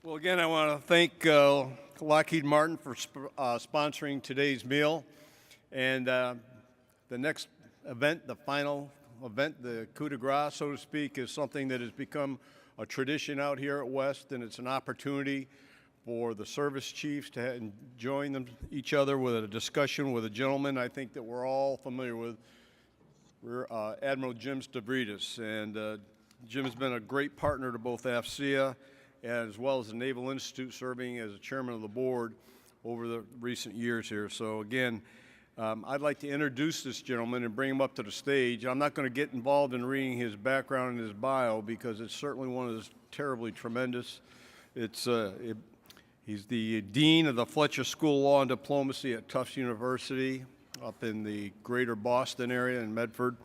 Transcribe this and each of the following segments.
Well, again, I want to thank Lockheed Martin for sponsoring today's meal. And the next event, the final event, the coup de grace, so to speak, is something that has become a tradition out here at West, and it's an opportunity for the service chiefs to join each other with a discussion with a gentleman I think that we're all familiar with, Admiral Jim Stavridis. And Jim has been a great partner to both AFCEA as well as the Naval Institute, serving as the chairman of the board over the recent years here. So again, I'd like to introduce this gentleman and bring him up to the stage. I'm not going to get involved in reading his background and his bio because it's certainly one of those terribly tremendous. He's the dean of the Fletcher School of Law and Diplomacy at Tufts University up in the greater Boston area in Medford.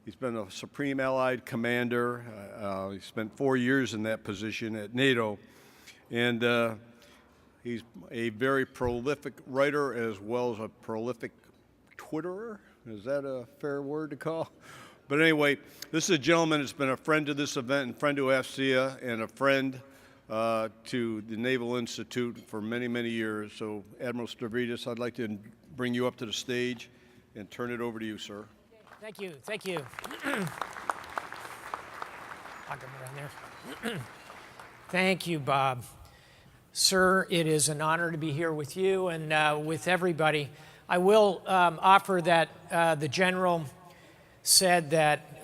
He's been a Supreme Allied Commander. He spent 4 years in that position at NATO. And he's a very prolific writer as well as a prolific Twitterer. Is that a fair word to call? But anyway, this is a gentleman that's been a friend to this event and friend to AFCEA and a friend to the Naval Institute for many, many years. So Admiral Stavridis, I'd like to bring you up to the stage and turn it over to you, sir. Thank you. Thank you. I'll come around there. Thank you, Bob. Sir, it is an honor to be here with you and with everybody. I will offer that the General said that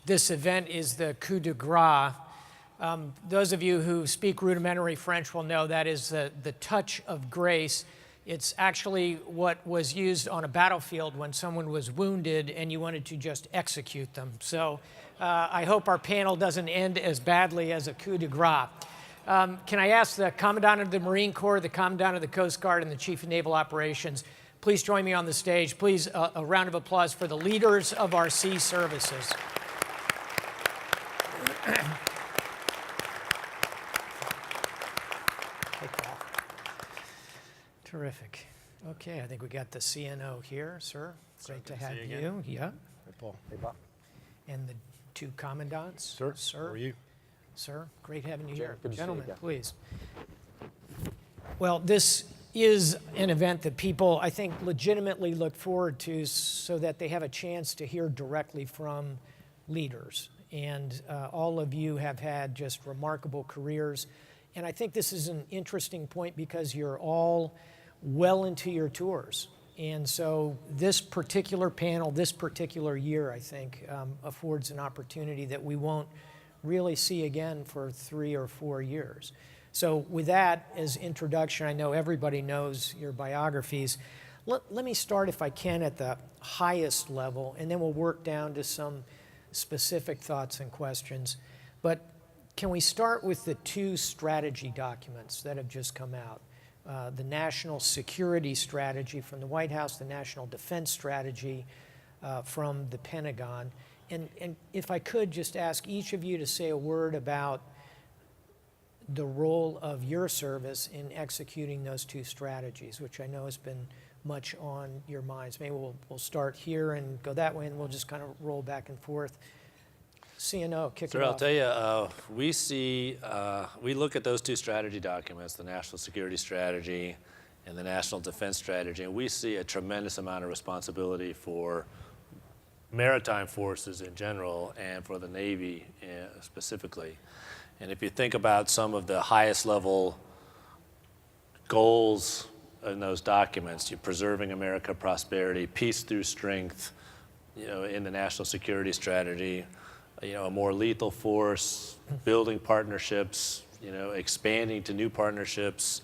this event is the coup de grace. Those of you who speak rudimentary French will know that is the touch of grace. It's actually what was used on a battlefield when someone was wounded and you wanted to just execute them. So I hope our panel doesn't end as badly as a coup de grace. Can I ask the Commandant of the Marine Corps, the Commandant of the Coast Guard, and the Chief of Naval Operations, please join me on the stage. Please, a round of applause for the leaders of our sea services. Terrific. Okay, I think we got the CNO here, sir. Great to have you. Yeah. Hey, Paul. Hey, Bob. And the two commandants. Sir. How are you? Sir, great having you here. Good to see you Gentlemen, again. please. Well, this is an event that people, I think, legitimately look forward to so that they have a chance to hear directly from leaders. And all of you have had just remarkable careers. And I think this is an interesting point because you're all well into your tours. And so this particular panel, this particular year, I think, affords an opportunity that we won't really see again for 3 or 4 years. So with that as introduction, I know everybody knows your biographies. Let me start, if I can, at the highest level, and then we'll work down to some specific thoughts and questions. But can we start with the 2 strategy documents that have just come out? The National Security Strategy from the White House, the National Defense Strategy from the Pentagon. And if I could just ask each of you to say a word about the role of your service in executing those 2 strategies, which I know has been much on your minds. Maybe we'll start here and go that way, and we'll just kind of roll back and forth. CNO, kick it off. Sir, I'll tell you, we look at those 2 strategy documents, the National Security Strategy and the National Defense Strategy, and we see a tremendous amount of responsibility for maritime forces in general and for the Navy specifically. And if you think about some of the highest level goals in those documents, you're preserving American prosperity, peace through strength, in the National Security Strategy, a more lethal force, building partnerships, expanding to new partnerships,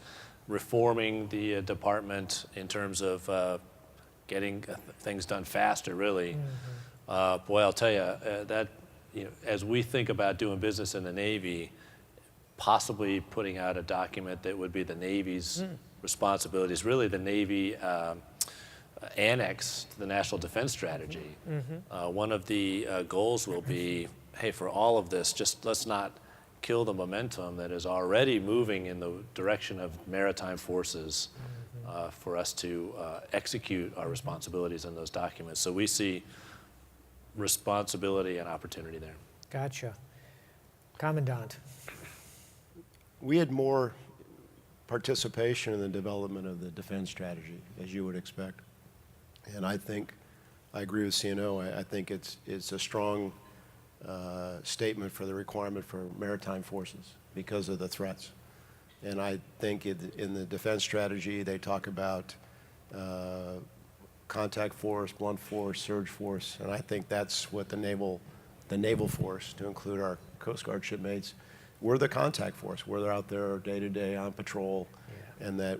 reforming the department in terms of getting things done faster, really. Mm-hmm. Boy, I'll tell you, that as we think about doing business in the Navy, possibly putting out a document that would be the Navy's responsibilities, really the Navy annex to the National Defense Strategy. Mm-hmm. One of the goals will be, hey, for all of this, just let's not kill the momentum that is already moving in the direction of maritime forces for us to execute our responsibilities in those documents. So we see responsibility and opportunity there. Gotcha. Commandant. we had more participation in the development of the defense strategy, as you would expect. And I think, I agree with CNO, I think it's a strong statement for the requirement for maritime forces because of the threats. And I think in the defense strategy, they talk about contact force, blunt force, surge force, and I think that's what the naval force, to include our Coast Guard shipmates, we're the contact force. We're out there day to day on patrol, and that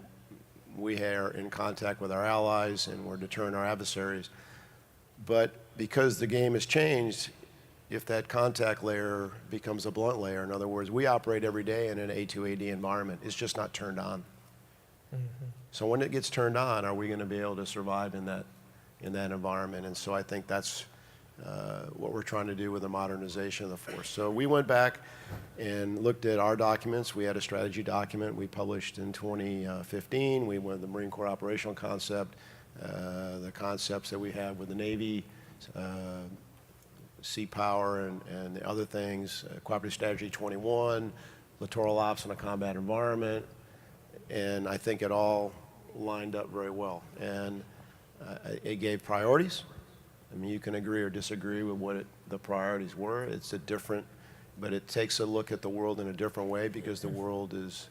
we are in contact with our allies and we're deterring our adversaries. But because the game has changed, if that contact layer becomes a blunt layer, in other words, we operate every day in an A2AD environment. It's just not turned on. So when it gets turned on, are we going to be able to survive in that environment? And so I think that's what we're trying to do with the modernization of the force. So we went back and looked at our documents. We had a strategy document we published in 2015. We went with the Marine Corps operational concept, the concepts that we have with the Navy, sea power and the other things, cooperative strategy 21, littoral ops in a combat environment, and I think it all lined up very well. And it gave priorities. I mean, you can agree or disagree with what the priorities were. It's a different, but it takes a look at the world in a different way because the world is,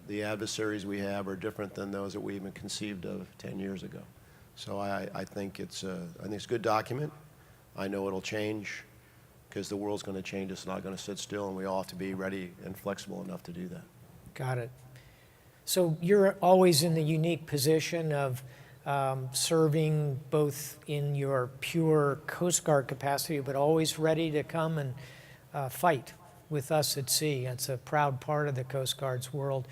the adversaries we have are different than those that we even conceived of 10 years ago. So I think it's a good document. I know it'll change because the world's going to change. It's not going to sit still, and we all have to be ready and flexible enough to do that. Got it. So you're always in the unique position of serving both in your pure Coast Guard capacity, but always ready to come and fight with us at sea. It's a proud part of the Coast Guard's world.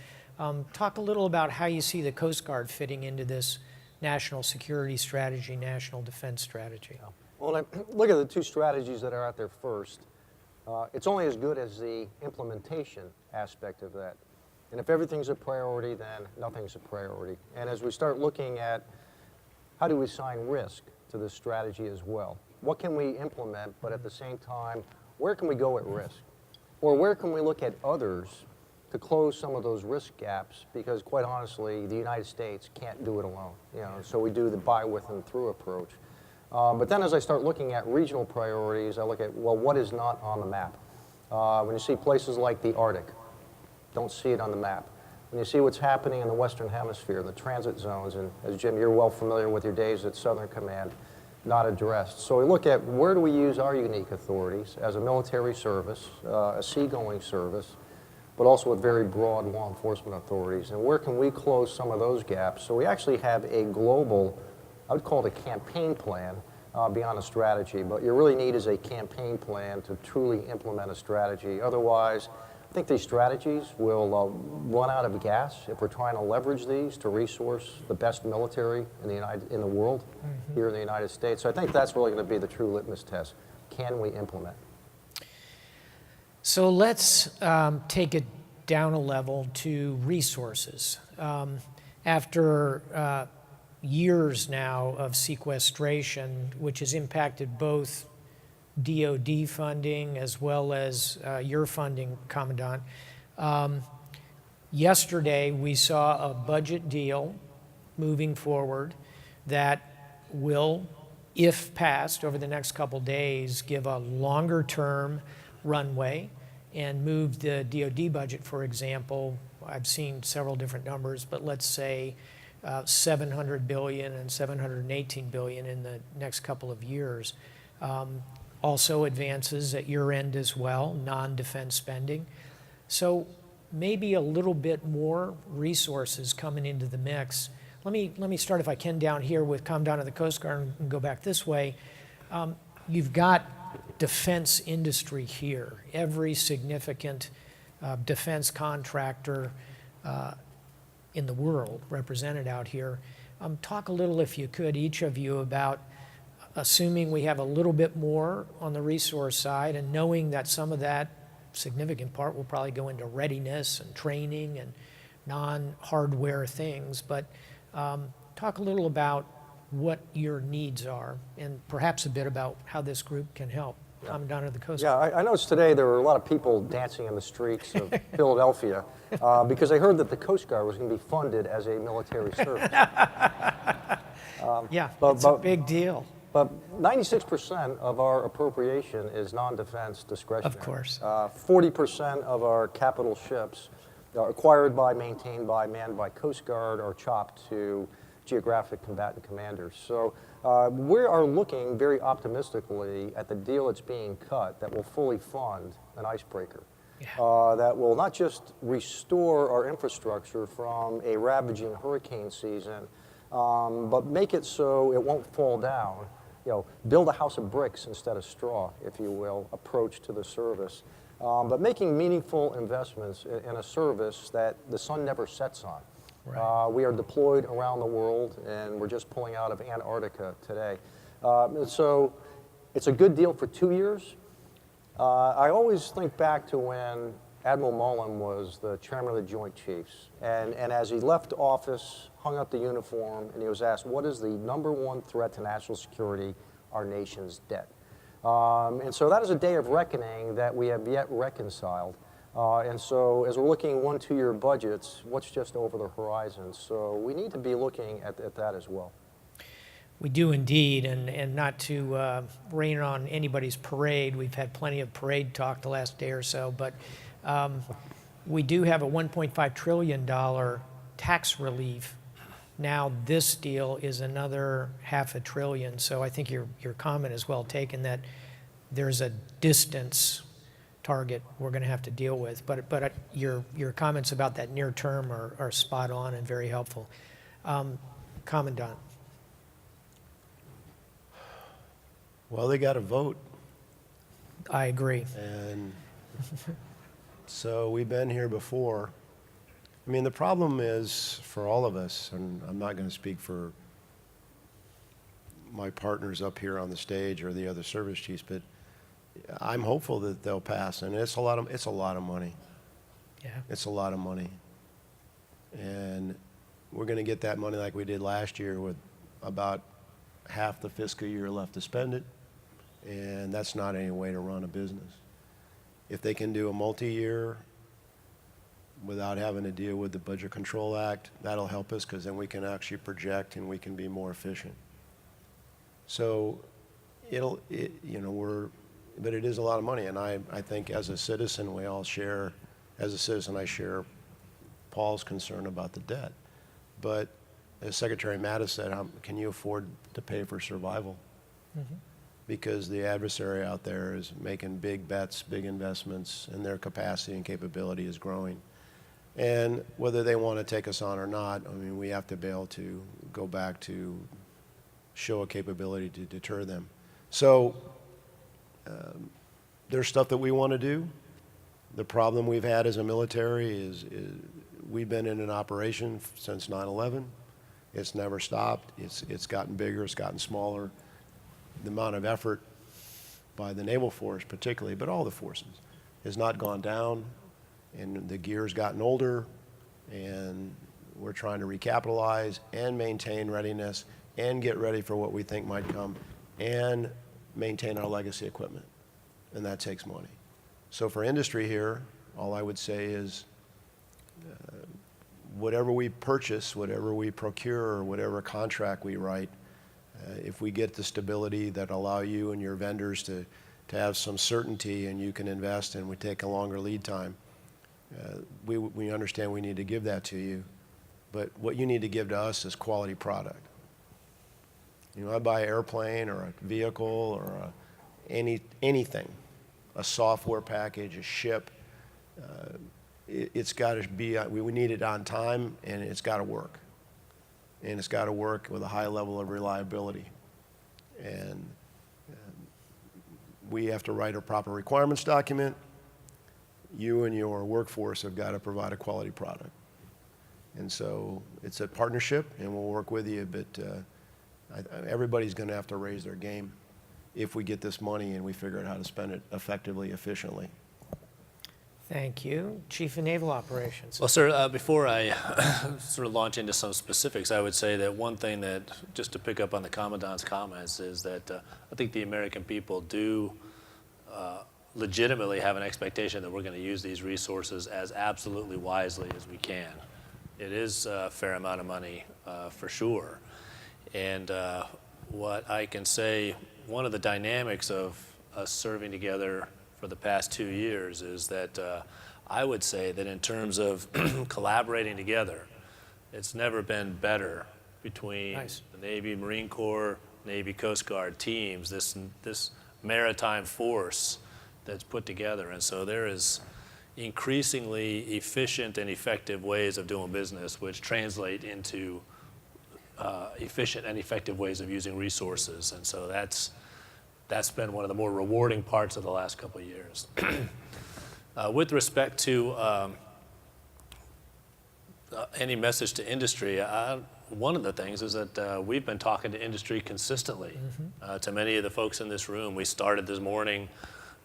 Talk a little about how you see the Coast Guard fitting into this national security strategy, national defense strategy. Well, when I look at the two strategies that are out there first, it's only as good as the implementation aspect of that. And if everything's a priority, then nothing's a priority. And as we start looking at how do we assign risk to this strategy as well? What can we implement, but at the same time, where can we go at risk? Or where can we look at others to close some of those risk gaps? Because quite honestly, the United States can't do it alone. So we do the by, with, and through approach. But then as I start looking at regional priorities, I look at, well, what is not on the map? When you see places like the Arctic, don't see it on the map. When you see what's happening in the Western Hemisphere, the transit zones, and as Jim, you're well familiar with your days at Southern Command, not addressed. So we look at where do we use our unique authorities as a military service, a seagoing service, but also with very broad law enforcement authorities, and where can we close some of those gaps? So we actually have a global, I would call it a campaign plan beyond a strategy, but you really need is a campaign plan to truly implement a strategy. Otherwise, I think these strategies will run out of gas if we're trying to leverage these to resource the best military in the world here in the United States. So I think that's really going to be the true litmus test. Can we implement? So let's take it down a level to resources. After years now of sequestration, which has impacted both DoD funding as well as your funding, Commandant. Yesterday, we saw a budget deal moving forward that will, if passed over the next couple days, give a longer-term runway and move the DoD budget, for example. I've seen several different numbers, but let's say $700 billion and $718 billion in the next couple of years. Also advances at your end as well, non-defense spending. So maybe a little bit more resources coming into the mix. Let me start, if I can, down here with Commandant of the Coast Guard and go back this way. You've got defense industry here. Every significant defense contractor in the world represented out here. Talk a little, if you could, each of you, about assuming we have a little bit more on the resource side and knowing that some of that significant part will probably go into readiness and training and non-hardware things. But talk a little about what your needs are and perhaps a bit about how this group can help. Commandant of the Coast Yeah, Guard. I noticed today there were a lot of people dancing in the streets of Philadelphia because they heard that the Coast Guard was going to be funded as a military service. Yeah, but- it's a but- big deal. But 96% of our appropriation is non-defense discretionary. Of course. 40% of our capital ships are acquired by, maintained by, manned by Coast Guard or chopped to geographic combatant commanders. So we are looking very optimistically at the deal that's being cut that will fully fund an icebreaker. Yeah. That will not just restore our infrastructure from a ravaging hurricane season, but make it so it won't fall down. You know, build a house of bricks instead of straw, if you will, approach to the service. But making meaningful investments in a service that the sun never sets on. Right. We are deployed around the world, and we're just pulling out of Antarctica today. So it's a good deal for 2 years. I always think back to when Admiral Mullen was the chairman of the Joint Chiefs, and as he left office, hung up the uniform, and he was asked, what is the #1 threat to national security? Our nation's debt. And so that is a day of reckoning that we have yet reconciled. And so as we're looking 1-2 year budgets, what's just over the horizon? So we need to be looking at that as well. We do indeed, and not to rain on anybody's parade. We've had plenty of parade talk the last day or so, but we do have a $1.5 trillion tax relief. Now this deal is another $500 billion. So I think your comment is well taken that there's a distance target we're going to have to deal with. But your comments about that near term are spot on and very helpful. Commandant. Well, they got to vote. I agree. And so we've been here before. I mean, the problem is for all of us, and I'm not going to speak for my partners up here on the stage or the other service chiefs, but I'm hopeful that they'll pass. And it's a lot of money. Yeah. It's a lot of money. And we're going to get that money like we did last year with about half the fiscal year left to spend it. And that's not any way to run a business. If they can do a multi-year without having to deal with the Budget Control Act, that'll help us because then we can actually project and we can be more efficient. So but it is a lot of money. And I think as a citizen, we all share, as a citizen, I share Paul's concern about the debt. But as Secretary Mattis said, can you afford to pay for survival? Mm-hmm. Because the adversary out there is making big bets, big investments, and their capacity and capability is growing. And whether they want to take us on or not, I mean, we have to be able to go back to show a capability to deter them. So there's stuff that we want to do. The problem we've had as a military is we've been in an operation since 9/11. It's never stopped. It's gotten bigger. It's gotten smaller. The amount of effort by the naval force particularly, but all the forces, has not gone down, and the gear's gotten older, and we're trying to recapitalize and maintain readiness and get ready for what we think might come and maintain our legacy equipment, and that takes money. So for industry here, all I would say is whatever we purchase, whatever we procure, or whatever contract we write, if we get the stability that allow you and your vendors to have some certainty and you can invest and we take a longer lead time, we understand we need to give that to you. But what you need to give to us is quality product. You know, I buy an airplane or a vehicle or anything, a software package, a ship, it's got to be, we need it on time and it's got to work. And it's got to work with a high level of reliability. And we have to write a proper requirements document. You and your workforce have got to provide a quality product. And so it's a partnership, and we'll work with you, but everybody's going to have to raise their game if we get this money and we figure out how to spend it effectively, efficiently. Thank you. Chief of Naval Operations. Well, sir, before I sort of launch into some specifics, I would say that one thing that, just to pick up on the Commandant's comments, is that I think the American people do legitimately have an expectation that we're going to use these resources as absolutely wisely as we can. It is a fair amount of money for sure. And what I can say, one of the dynamics of us serving together for the past 2 years is that I would say that in terms of collaborating together, it's never been better between the Navy, Marine Corps, Navy, Coast Guard teams, this maritime force that's put together. And so there is increasingly efficient and effective ways of doing business, which translate into efficient and effective ways of using resources. And so that's been one of the more rewarding parts of the last couple of years. With respect to any message to industry, one of the things is that we've been talking to industry consistently. To many of the folks in this room, we started this morning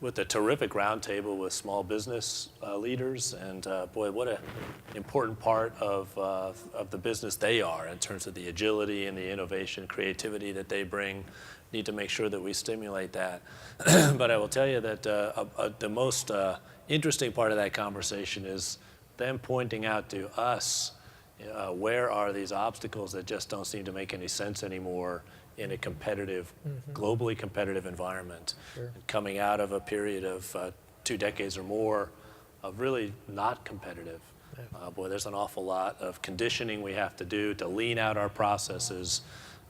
with a terrific roundtable with small business leaders, and boy, what an important part of the business they are in terms of the agility and the innovation, creativity that they bring. Need to make sure that we stimulate that. But I will tell you that the most interesting part of that conversation is them pointing out to us where are these obstacles that just don't seem to make any sense anymore in a competitive, globally competitive environment. Coming out of a period of 2 decades or more of really not competitive. Boy, there's an awful lot of conditioning we have to do to lean out our processes.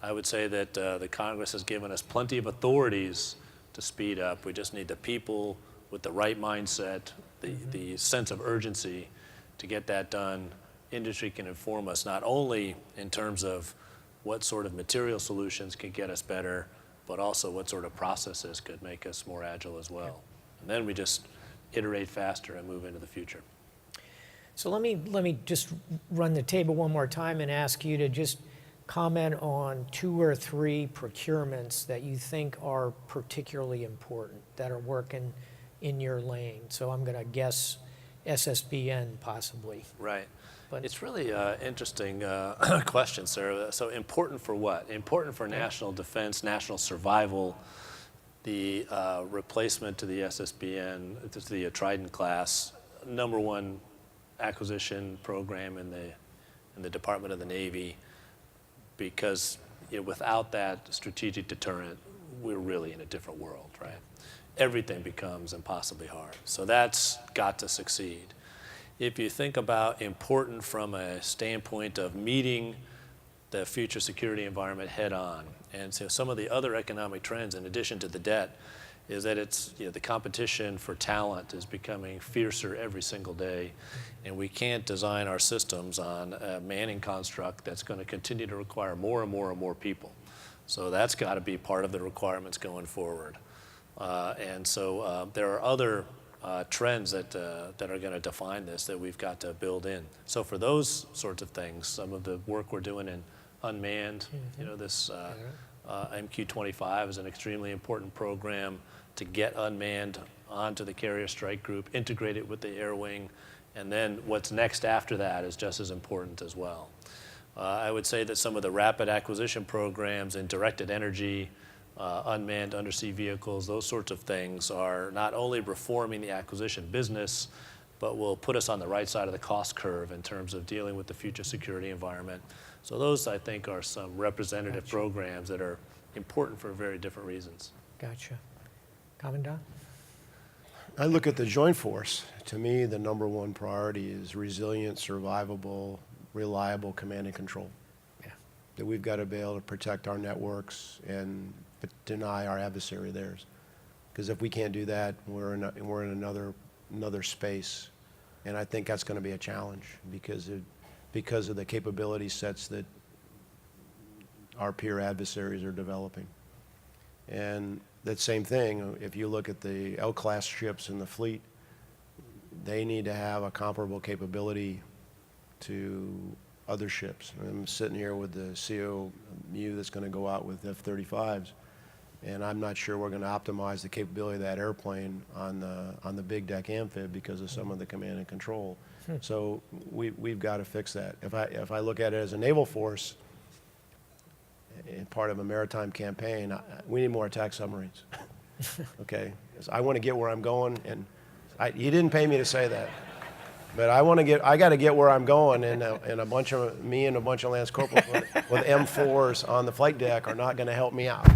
I would say that the Congress has given us plenty of authorities to speed up. We just need the people with the right mindset, the sense of urgency to get that done. Industry can inform us not only in terms of what sort of material solutions can get us better, but also what sort of processes could make us more agile as well. And then we just iterate faster and move into the future. So let me just run the table one more time and ask you to just comment on 2 or 3 procurements that you think are particularly important, that are working in your lane. So I'm going to guess SSBN possibly. Right. But it's really an interesting question, sir. So important for what? Important for national defense, national survival, the replacement to the SSBN, to the Trident class, #1 acquisition program in the Department of the Navy, because without that strategic deterrent, we're really in a different world, right? Everything becomes impossibly hard. So that's got to succeed. If you think about important from a standpoint of meeting the future security environment head on, and so some of the other economic trends in addition to the debt is that it's the competition for talent is becoming fiercer every single day, and we can't design our systems on a manning construct that's going to continue to require more and more and more people. So that's got to be part of the requirements going forward. And so there are other trends that are going to define this that we've got to build in. So for those sorts of things, some of the work we're doing in unmanned, this MQ-25 is an extremely important program to get unmanned onto the carrier strike group, integrate it with the air wing, and then what's next after that is just as important as well. I would say that some of the rapid acquisition programs in directed energy, unmanned undersea vehicles, those sorts of things are not only reforming the acquisition business, but will put us on the right side of the cost curve in terms of dealing with the future security environment. So those, I think, are some representative programs that are important for very different reasons. Gotcha. Commandant? I look at the joint force. To me, the #1 priority is resilient, survivable, reliable command and control. That we've got to be able to protect our networks and deny our adversary theirs. Because if we can't do that, we're in another space, and I think that's going to be a challenge because of the capability sets that our peer adversaries are developing. And that same thing, if you look at the L-class ships in the fleet, they need to have a comparable capability to other ships. I'm sitting here with the COMU that's going to go out with F-35s, and I'm not sure we're going to optimize the capability of that airplane on the big deck amphib because of some of the command and control. So we've got to fix that. If I look at it as a naval force, and part of a maritime campaign, we need more attack submarines. Okay, 'cause I want to get where I'm going, and you didn't pay me to say that, but I got to get where I'm going, and a bunch of me and a bunch of Lance Corporals with M4s on the flight deck are not going to help me out.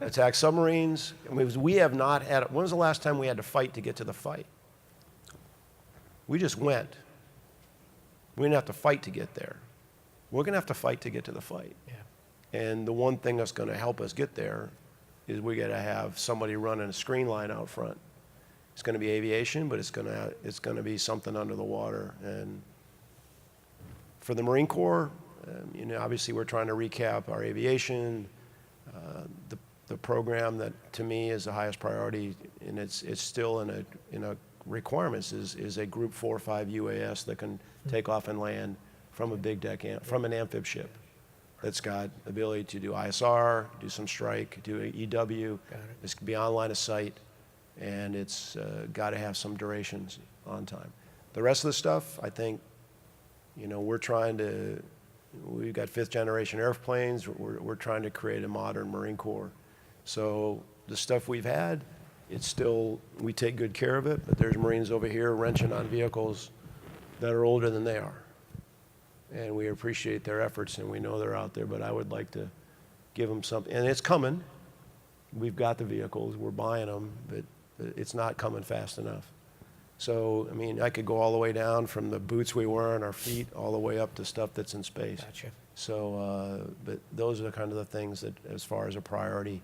Attack submarines. We have not had. When was the last time we had to fight to get to the fight? We just went. We didn't have to fight to get there. We're going to have to fight to get to the fight. Yeah. And the one thing that's going to help us get there is we got to have somebody running a screen line out front. It's going to be aviation, but it's going to be something under the water. And for the Marine Corps, obviously we're trying to recap our aviation. The program that to me is the highest priority, and it's still in a requirements is a Group 4 or 5 UAS that can take off and land from a big deck from an amphib ship that's got ability to do ISR, do some strike, do EW. It's beyond line of sight, and it's got to have some durations on time. The rest of the stuff, I think, we've got 5th generation airplanes. We're trying to create a modern Marine Corps. So the stuff we've had, we take good care of it, but there's Marines over here wrenching on vehicles that are older than they are. And we appreciate their efforts, and we know they're out there, but I would like to give them something. And it's coming. We've got the vehicles. We're buying them, but it's not coming fast enough. So, I could go all the way down from the boots we wear on our feet all the way up to stuff that's in space. Gotcha. So, but those are the kind of the things that, as far as a priority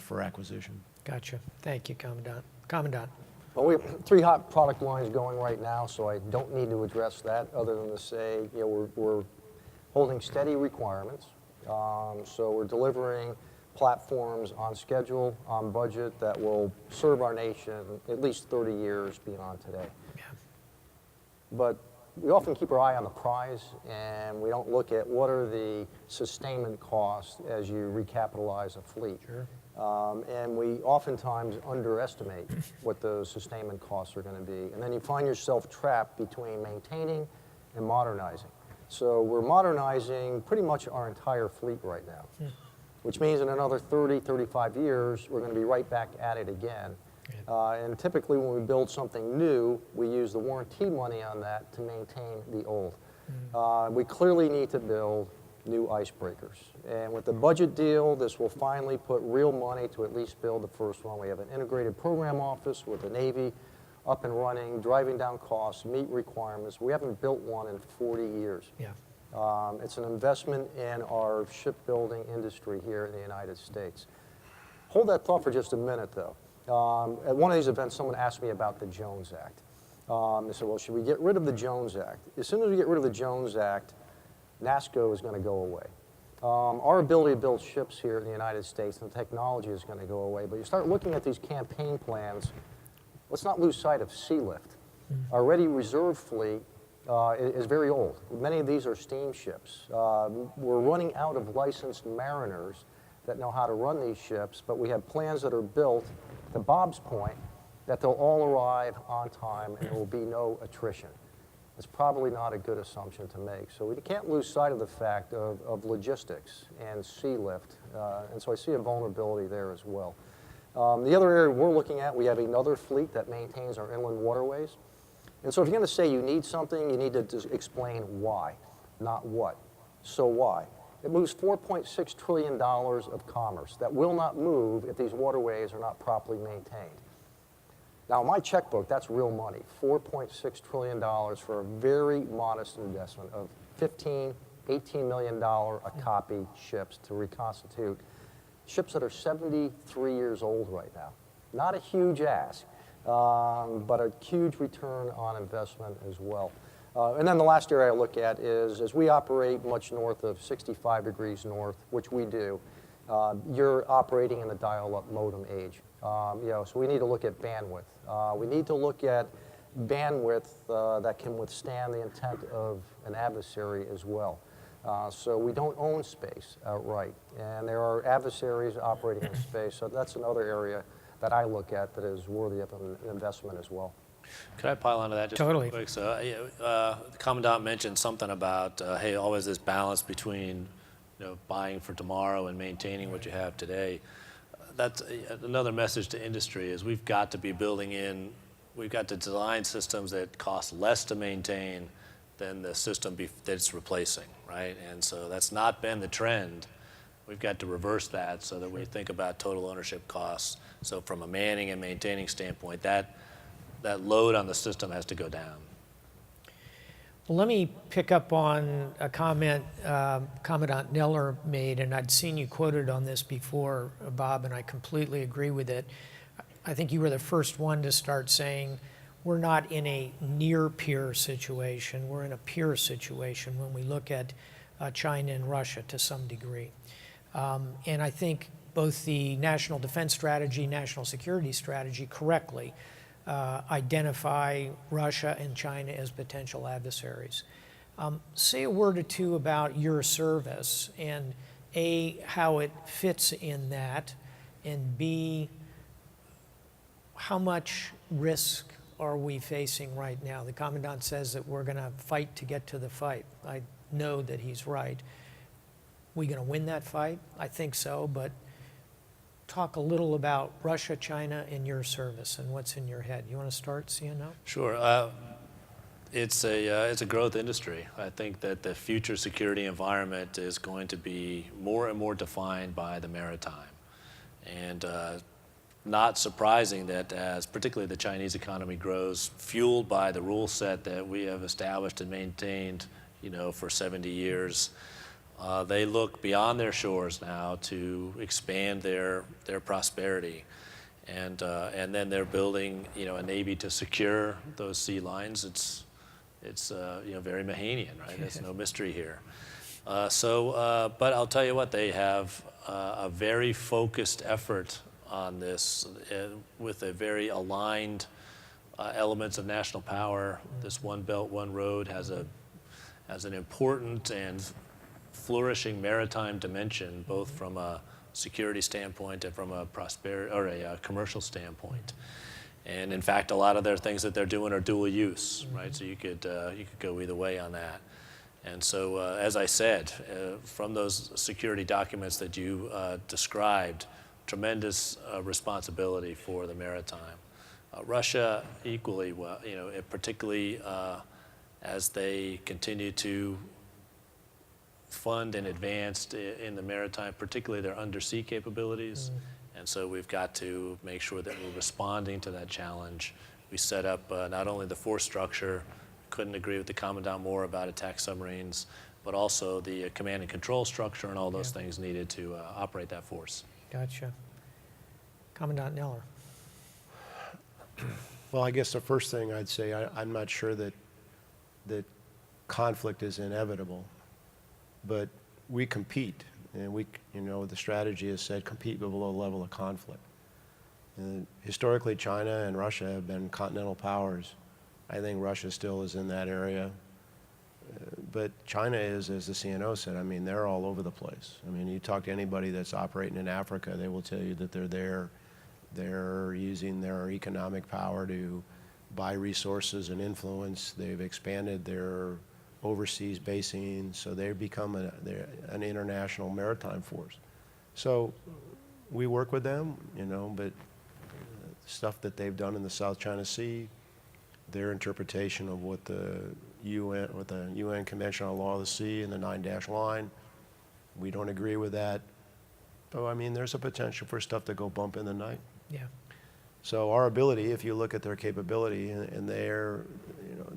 for acquisition. Gotcha. Thank you, Commandant. Commandant. Well, we have 3 hot product lines going right now, so I don't need to address that other than to say, we're holding steady requirements. So we're delivering platforms on schedule, on budget, that will serve our nation at least 30 years beyond today. Yeah. But we often keep our eye on the prize, and we don't look at what are the sustainment costs as you recapitalize a fleet. Sure. And we oftentimes underestimate what those sustainment costs are going to be. And then you find yourself trapped between maintaining and modernizing. So we're modernizing pretty much our entire fleet right now, which means in another 30, 35 years, we're going to be right back at it again. And typically when we build something new, we use the warranty money on that to maintain the old. We clearly need to build new icebreakers. And with the budget deal, this will finally put real money to at least build the first one. We have an integrated program office with the Navy up and running, driving down costs, meet requirements. We haven't built one in 40 years. Yeah. It's an investment in our shipbuilding industry here in the United States. Hold that thought for just a minute, though. At one of these events, someone asked me about the Jones Act. They said, well, should we get rid of the Jones Act? As soon as we get rid of the Jones Act, NASSCO is going to go away. Our ability to build ships here in the United States and the technology is going to go away. But you start looking at these campaign plans, let's not lose sight of sea lift. Our ready reserve fleet is very old. Many of these are steamships. We're running out of licensed mariners that know how to run these ships, but we have plans that are built, to Bob's point, that they'll all arrive on time and there will be no attrition. It's probably not a good assumption to make. So we can't lose sight of the fact of logistics and sea lift. And so I see a vulnerability there as well. The other area we're looking at, we have another fleet that maintains our inland waterways. And so if you're going to say you need something, you need to just explain why, not what. So why? It moves $4.6 trillion of commerce that will not move if these waterways are not properly maintained. Now, in my checkbook, that's real money, $4.6 trillion for a very modest investment of $15, $18 million a copy ships to reconstitute ships that are 73 years old right now. Not a huge ask, but a huge return on investment as well. And then the last area I look at is, as we operate much north of 65 degrees north, which we do, you're operating in the dial-up modem age. So we need to look at bandwidth. We need to look at bandwidth that can withstand the intent of an adversary as well. So we don't own space outright, and there are adversaries operating in space, so that's another area that I look at that is worthy of an investment as well. Could I pile onto that just Totally. real quick? So, the Commandant mentioned something about, hey, always this balance between buying for tomorrow and maintaining what you have today. that's another message to industry is we've got to be we've got to design systems that cost less to maintain than the system that it's replacing, right? And so that's not been the trend. We've got to reverse that so that we think about total ownership costs. So from a manning and maintaining standpoint, that load on the system has to go down. Well, let me pick up on a comment Commandant Neller made, and I'd seen you quoted on this before, Bob, and I completely agree with it. I think you were the first one to start saying we're not in a near-peer situation, we're in a peer situation when we look at China and Russia to some degree. And I think both the National Defense Strategy, National Security Strategy correctly identify Russia and China as potential adversaries. Say a word or two about your service and A, how it fits in that, and B, how much risk are we facing right now? The Commandant says that we're going to fight to get to the fight. I know that he's right. We going to win that fight? I think so, but talk a little about Russia, China, and your service and what's in your head. You want to start, CNO? Sure. It's a growth industry. I think that the future security environment is going to be more and more defined by the maritime. And not surprising that as particularly the Chinese economy grows, fueled by the rule set that we have established and maintained, for 70 years, they look beyond their shores now to expand their prosperity, and then they're building a navy to secure those sea lines. It's very Mahanian, right? There's no mystery here. But I'll tell you what, they have a very focused effort on this with a very aligned elements of national power. This One Belt, One Road has an important and flourishing maritime dimension, both from a security standpoint and from a prosperity or a commercial standpoint. And in fact, a lot of their things that they're doing are dual use, right? So you could go either way on that. And so, as I said, from those security documents that you described, tremendous responsibility for the maritime. Russia equally well, particularly as they continue to fund and advance in the maritime, particularly their undersea capabilities. And so we've got to make sure that we're responding to that challenge. We set up not only the force structure, couldn't agree with the Commandant more about attack submarines, but also the command and control structure and all those things needed to operate that force. Gotcha. Commandant Neller. Well, I guess the first thing I'd say, I'm not sure that conflict is inevitable, but we compete, and the strategy has said compete below the level of conflict. And historically, China and Russia have been continental powers. I think Russia still is in that area. But China is, as the CNO said, they're all over the place. You talk to anybody that's operating in Africa, they will tell you that they're there. They're using their economic power to buy resources and influence. They've expanded their overseas basing, so they've become an international maritime force. So we work with them, but stuff that they've done in the South China Sea, their interpretation of what the UN Convention on Law of the Sea and the 9-dash line, we don't agree with that. So there's a potential for stuff to go bump in the night. Yeah. So our ability, if you look at their capability, and they're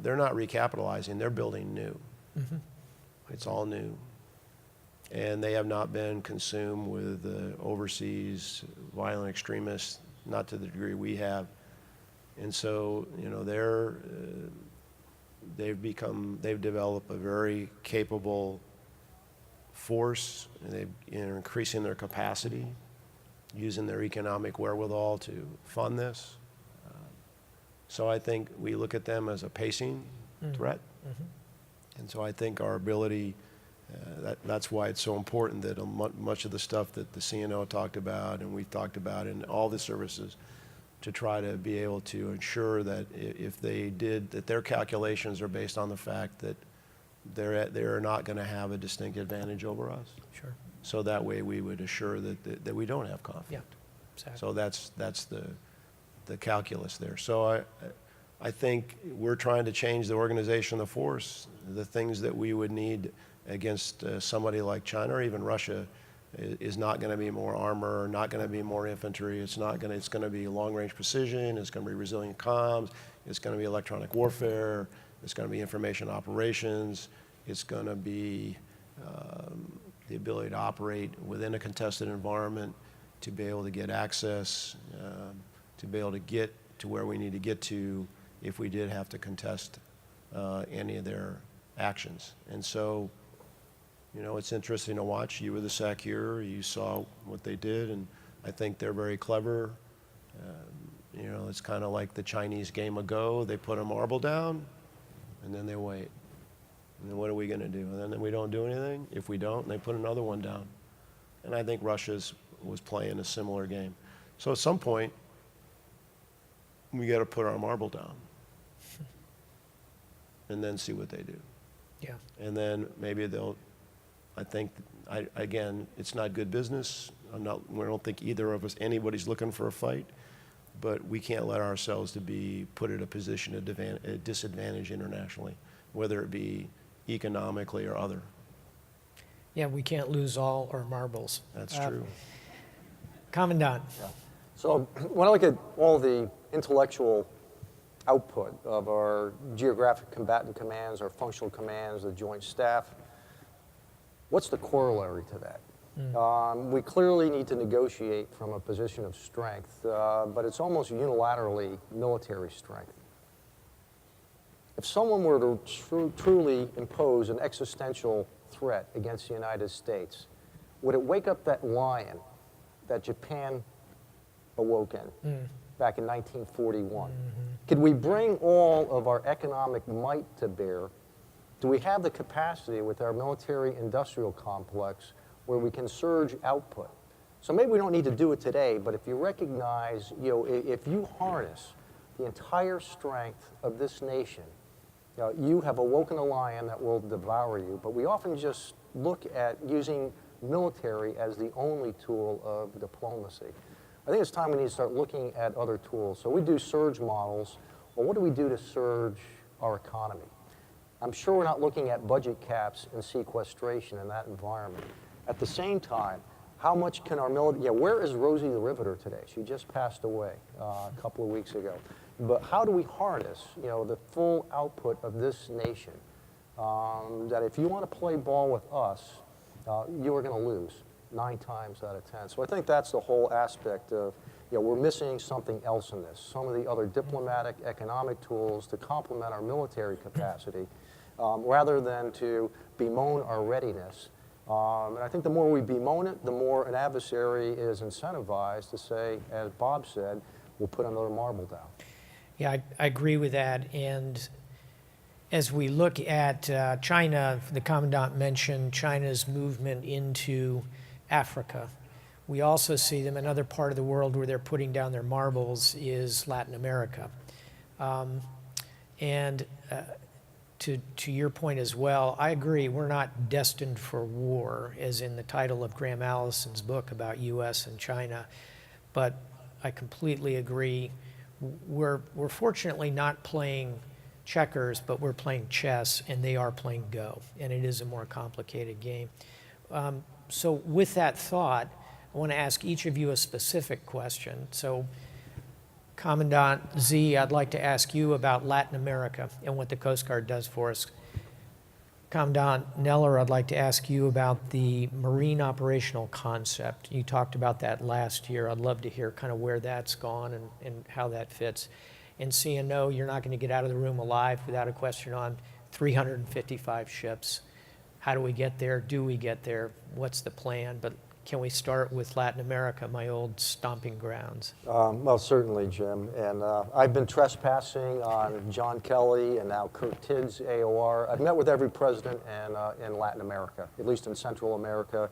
not recapitalizing, they're building new. Mm-hmm. It's all new. And they have not been consumed with overseas violent extremists, not to the degree we have. And so, they've developed a very capable force, and they're increasing their capacity, using their economic wherewithal to fund this. So I think we look at them as a pacing threat. Mm-hmm. And so I think our ability, that's why it's so important that much of the stuff that the CNO talked about and we've talked about in all the services, to try to be able to ensure that if they did, that their calculations are based on the fact that they're not going to have a distinct advantage over us. Sure. So that way we would assure that we don't have conflict. Yeah. Exactly. So that's the calculus there. So I think we're trying to change the organization of the force. The things that we would need against somebody like China or even Russia is not going to be more armor, not going to be more infantry. It's going to be long-range precision. It's going to be resilient comms. It's going to be electronic warfare. It's going to be information operations. It's going to be the ability to operate within a contested environment, to be able to get access, to be able to get to where we need to get to if we did have to contest any of their actions. And so, you know, it's interesting to watch. You were the SACEUR, you saw what they did, and I think they're very clever. You know, it's kind of like the Chinese game of Go. They put a marble down, and then they wait. And then what are we going to do? And then we don't do anything. If we don't, they put another one down. And I think Russia was playing a similar game. So at some point, we got to put our marble down and then see what they do. Yeah. And then maybe I think, again, it's not good business. I don't think either of us, anybody's looking for a fight, but we can't let ourselves to be put in a position of disadvantage internationally, whether it be economically or other. Yeah, we can't lose all our marbles. That's true. Commandant. So when I look at all the intellectual output of our geographic combatant commands, our functional commands, the joint staff, what's the corollary to that? We clearly need to negotiate from a position of strength, but it's almost unilaterally military strength. If someone were to truly impose an existential threat against the United States, would it wake up that lion that Japan awoke in back in 1941? Could we bring all of our economic might to bear? Do we have the capacity with our military-industrial complex where we can surge output? So maybe we don't need to do it today, but if you recognize, you know, if you harness the entire strength of this nation, you have awoken a lion that will devour you, but we often just look at using military as the only tool of diplomacy. I think it's time we need to start looking at other tools. So we do surge models. Well, what do we do to surge our economy? I'm sure we're not looking at budget caps and sequestration in that environment. At the same time, how much can our military, where is Rosie the Riveter today? She just passed away a couple of weeks ago. But how do we harness, the full output of this nation? That if you want to play ball with us, you are going to lose 9 times out of 10. So I think that's the whole aspect of, we're missing something else in this. Some of the other diplomatic, economic tools to complement our military capacity, rather than to bemoan our readiness. And I think the more we bemoan it, the more an adversary is incentivized to say, as Bob said, we'll put another marble down. Yeah, I agree with that. And as we look at China, the Commandant mentioned China's movement into Africa. We also see them, another part of the world where they're putting down their marbles is Latin America. To your point as well, I agree, we're not destined for war, as in the title of Graham Allison's book about U.S. and China. But I completely agree. We're fortunately not playing checkers, but we're playing chess, and they are playing Go, and it is a more complicated game. So with that thought, I want to ask each of you a specific question. So Commandant Z, I'd like to ask you about Latin America and what the Coast Guard does for us. Commandant Neller, I'd like to ask you about the Marine Operational Concept. You talked about that last year. I'd love to hear kind of where that's gone and how that fits. And CNO, you're not going to get out of the room alive without a question on 355 ships. How do we get there? Do we get there? What's the plan? But can we start with Latin America, my old stomping grounds? Well, certainly, Jim. And I've been trespassing on John Kelly and now Kurt Tidd's AOR. I've met with every president in Latin America, at least in Central America.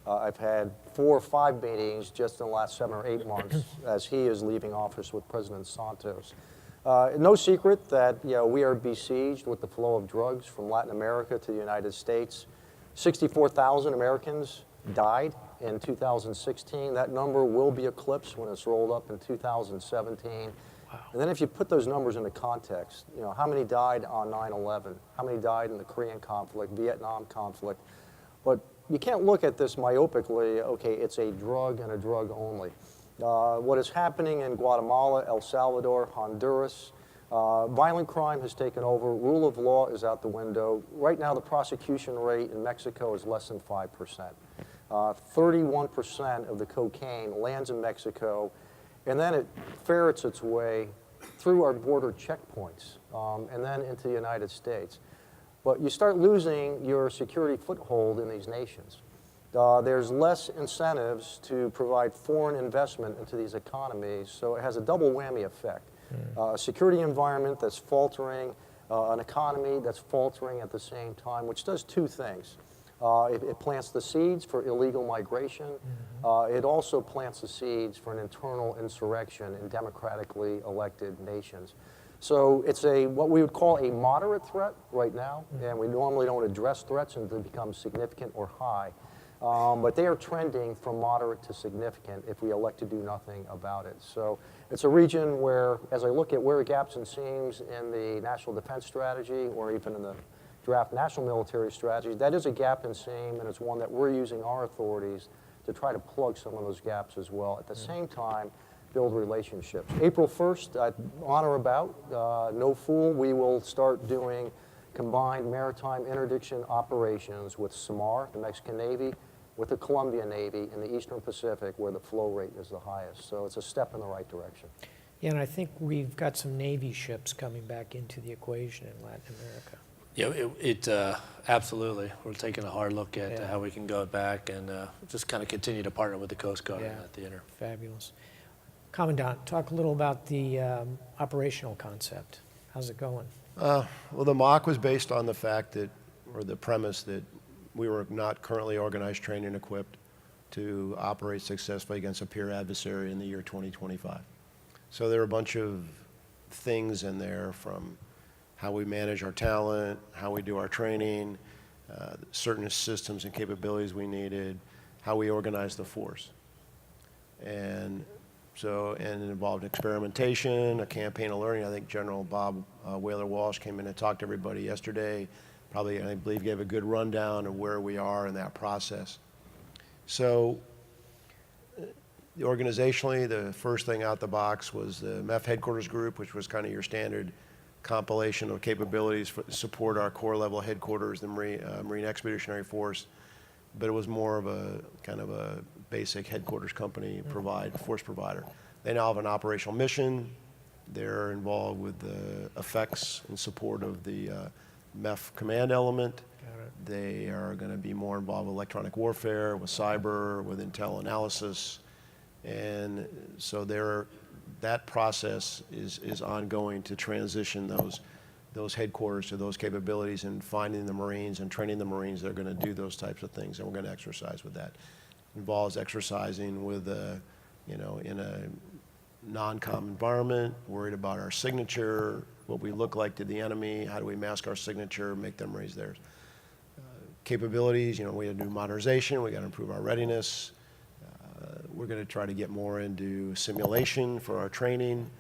I've had 4 or 5 meetings just in the last 7 or 8 months as he is leaving office with President Santos. No secret that we are besieged with the flow of drugs from Latin America to the United States. 64,000 Americans died in 2016. That number will be eclipsed when it's rolled up in 2017. Wow. And then if you put those numbers into context, you know, how many died on 9/11? How many died in the Korean conflict, Vietnam conflict? But you can't look at this myopically, okay, it's a drug and a drug only. What is happening in Guatemala, El Salvador, Honduras, violent crime has taken over. Rule of law is out the window. Right now, the prosecution rate in Mexico is less than 5%. 31% of the cocaine lands in Mexico, and then it ferrets its way through our border checkpoints and then into the United States. But you start losing your security foothold in these nations. There's less incentives to provide foreign investment into these economies, so it has a double whammy effect. A security environment that's faltering, an economy that's faltering at the same time, which does two things. It plants the seeds for illegal migration. It also plants the seeds for an internal insurrection in democratically elected nations. So it's what we would call a moderate threat right now, and we normally don't address threats until they become significant or high. But they are trending from moderate to significant if we elect to do nothing about it. So it's a region where, as I look at where are gaps and seams in the National Defense Strategy or even in the draft National Military Strategy, that is a gap and seam, and it's one that we're using our authorities to try to plug some of those gaps as well. At the same time, build relationships. April 1st, on or about, no fool, we will start doing combined maritime interdiction operations with SMAR, the Mexican Navy, with the Colombian Navy in the Eastern Pacific where the flow rate is the highest. So it's a step in the right direction. Yeah, and I think we've got some Navy ships coming back into the equation in Latin America. Yeah, absolutely. We're taking a hard look at Yeah. how we can go back and just kind of continue to partner with the Coast Guard in Yeah. that theater. Fabulous. Commandant, talk a little about the operational concept. How's it going? Well, the mock was based on the fact that, or the premise that we were not currently organized, trained, and equipped to operate successfully against a peer adversary in the year 2025. So there are a bunch of things in there, from how we manage our talent, how we do our training, certain systems and capabilities we needed, how we organize the force. And it involved experimentation, a campaign of learning. I think General Bob Whaler-Walsh came in and talked to everybody yesterday. Probably, I believe, gave a good rundown of where we are in that process. So organizationally, the first thing out the box was the MEF headquarters group, which was kind of your standard compilation of capabilities to support our core level headquarters, the Marine Expeditionary Force. But it was more of a kind of a basic headquarters company force provider. They now have an operational mission. They're involved with the effects and support of the MEF command element. They are going to be more involved with electronic warfare, with cyber, with intel analysis. And so that process is ongoing to transition those headquarters to those capabilities, and finding the Marines and training the Marines that are going to do those types of things, and we're going to exercise with that. It involves exercising with in a non-comm environment, worried about our signature, what we look like to the enemy, how do we mask our signature, make them raise theirs. Capabilities, we got to do modernization, we got to improve our readiness. We're going to try to get more into simulation for our training.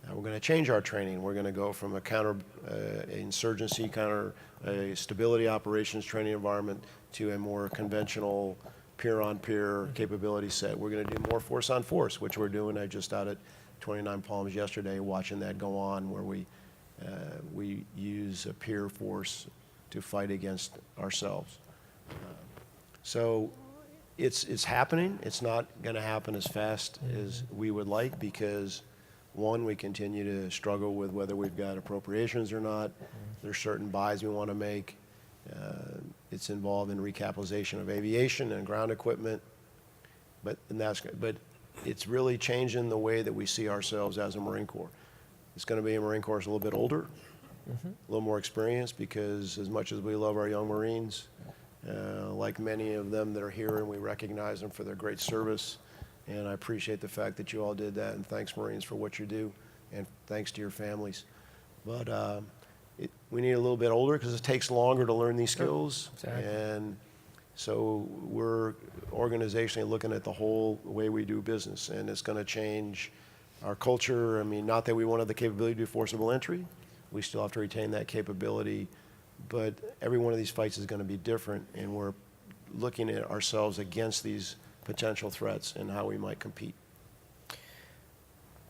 We're going to change our training. We're going to go from a counter-insurgency, counter-stability operations training environment to a more conventional peer-on-peer capability set. We're going to do more force-on-force, which we're doing. I just out at 29 Palms yesterday watching that go on, where we use a peer force to fight against ourselves. So it's happening. It's not going to happen as fast as we would like because, one, we continue to struggle with whether we've got appropriations or not. There's certain buys we want to make. It's involved in recapitalization of aviation and ground equipment. But it's really changing the way that we see ourselves as a Marine Corps. It's going to be a Marine Corps that's a little bit older, a little more experienced, because as much as we love our young Marines, like many of them that are here, and we recognize them for their great service, and I appreciate the fact that you all did that, and thanks, Marines, for what you do, and thanks to your families. But we need a little bit older because it takes longer to learn these skills. Exactly. And So we're organizationally looking at the whole way we do business, and it's going to change our culture. I mean, not that we won't have the capability to do forcible entry. We still have to retain that capability, but every one of these fights is going to be different, and we're looking at ourselves against these potential threats and how we might compete.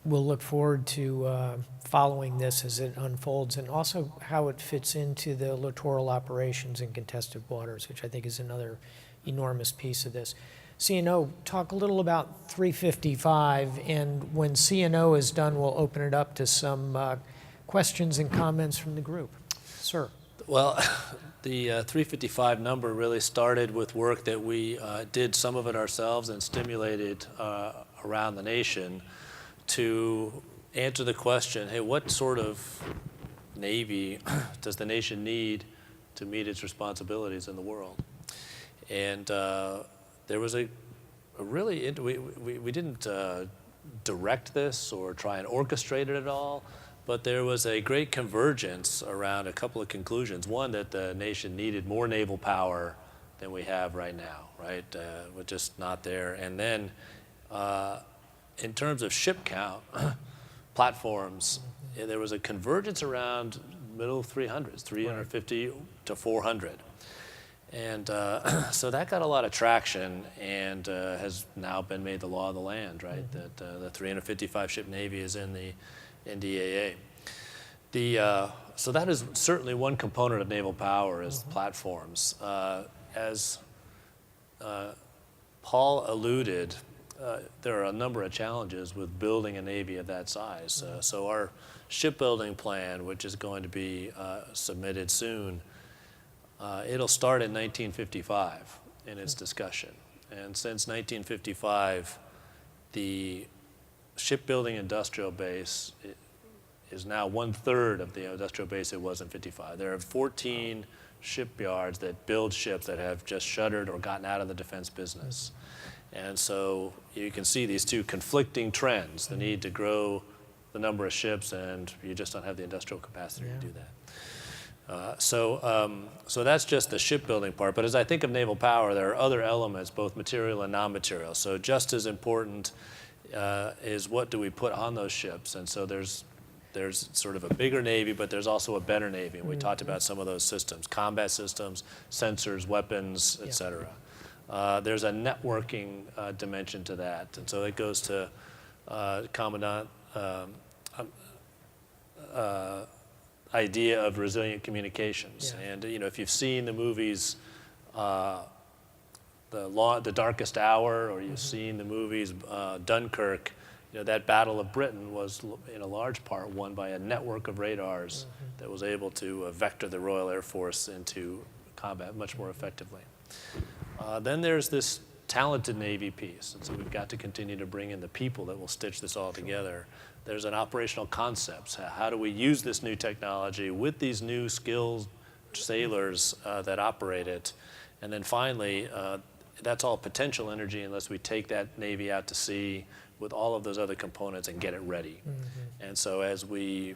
We'll look forward to following this as it unfolds, and also how it fits into the littoral operations in contested waters, which I think is another enormous piece of this. CNO, talk a little about 355, and when CNO is done, we'll open it up to some questions and comments from the group. Sir. Well, the 355 number really started with work that we did some of it ourselves and stimulated around the nation to answer the question, hey, what sort of Navy does the nation need to meet its responsibilities in the world? And there was a really, we didn't direct this or try and orchestrate it at all, but there was a great convergence around a couple of conclusions. One, that the nation needed more naval power than we have right now, right? We're just not there. And then in terms of ship count, platforms, there was a convergence around middle 300s, 350 to 400. And so that got a lot of traction and has now been made the law of the land, right? That the 355 ship Navy is in the NDAA. So that is certainly one component of naval power is platforms. As Paul alluded, there are a number of challenges with building a Navy of that size. So our shipbuilding plan, which is going to be submitted soon, it'll start in 1955 in its discussion. And since 1955, the shipbuilding industrial base is now 1/3 of the industrial base it was in 55. There are 14 shipyards that build ships that have just shuttered or gotten out of the defense business. And so you can see these two conflicting trends, the need to grow the number of ships, and you just don't have the industrial capacity to do that. So that's just the shipbuilding part. But as I think of naval power, there are other elements, both material and non-material. So just as important is what do we put on those ships. And so there's sort of a bigger Navy, but there's also a better Navy. And we talked about some of those systems, combat systems, sensors, weapons, et cetera. There's a networking dimension to that. And so it goes to Commandant idea of resilient communications. Yeah. And if you've seen the movies The Darkest Hour, or you've seen the movies Dunkirk, that Battle of Britain was in a large part won by a network of radars that was able to vector the Royal Air Force into combat much more effectively. Then there's this talented Navy piece, and so we've got to continue to bring in the people that will stitch this all together. There's an operational concepts. How do we use this new technology with these new skilled sailors that operate it? And then finally, that's all potential energy unless we take that Navy out to sea with all of those other components and get it ready. And so as we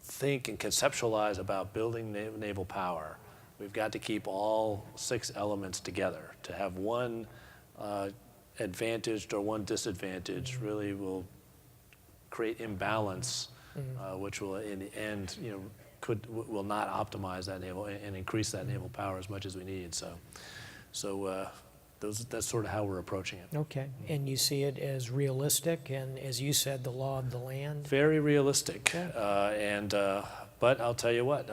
think and conceptualize about building naval power, we've got to keep all 6 elements together. To have one advantaged or one disadvantage really will create imbalance, which will, in the end, will not optimize that naval and increase that naval power as much as we need. So that's sort of how we're approaching it. Okay, and you see it as realistic and, as you said, the law of the land? Very realistic. Okay. But I'll tell you what,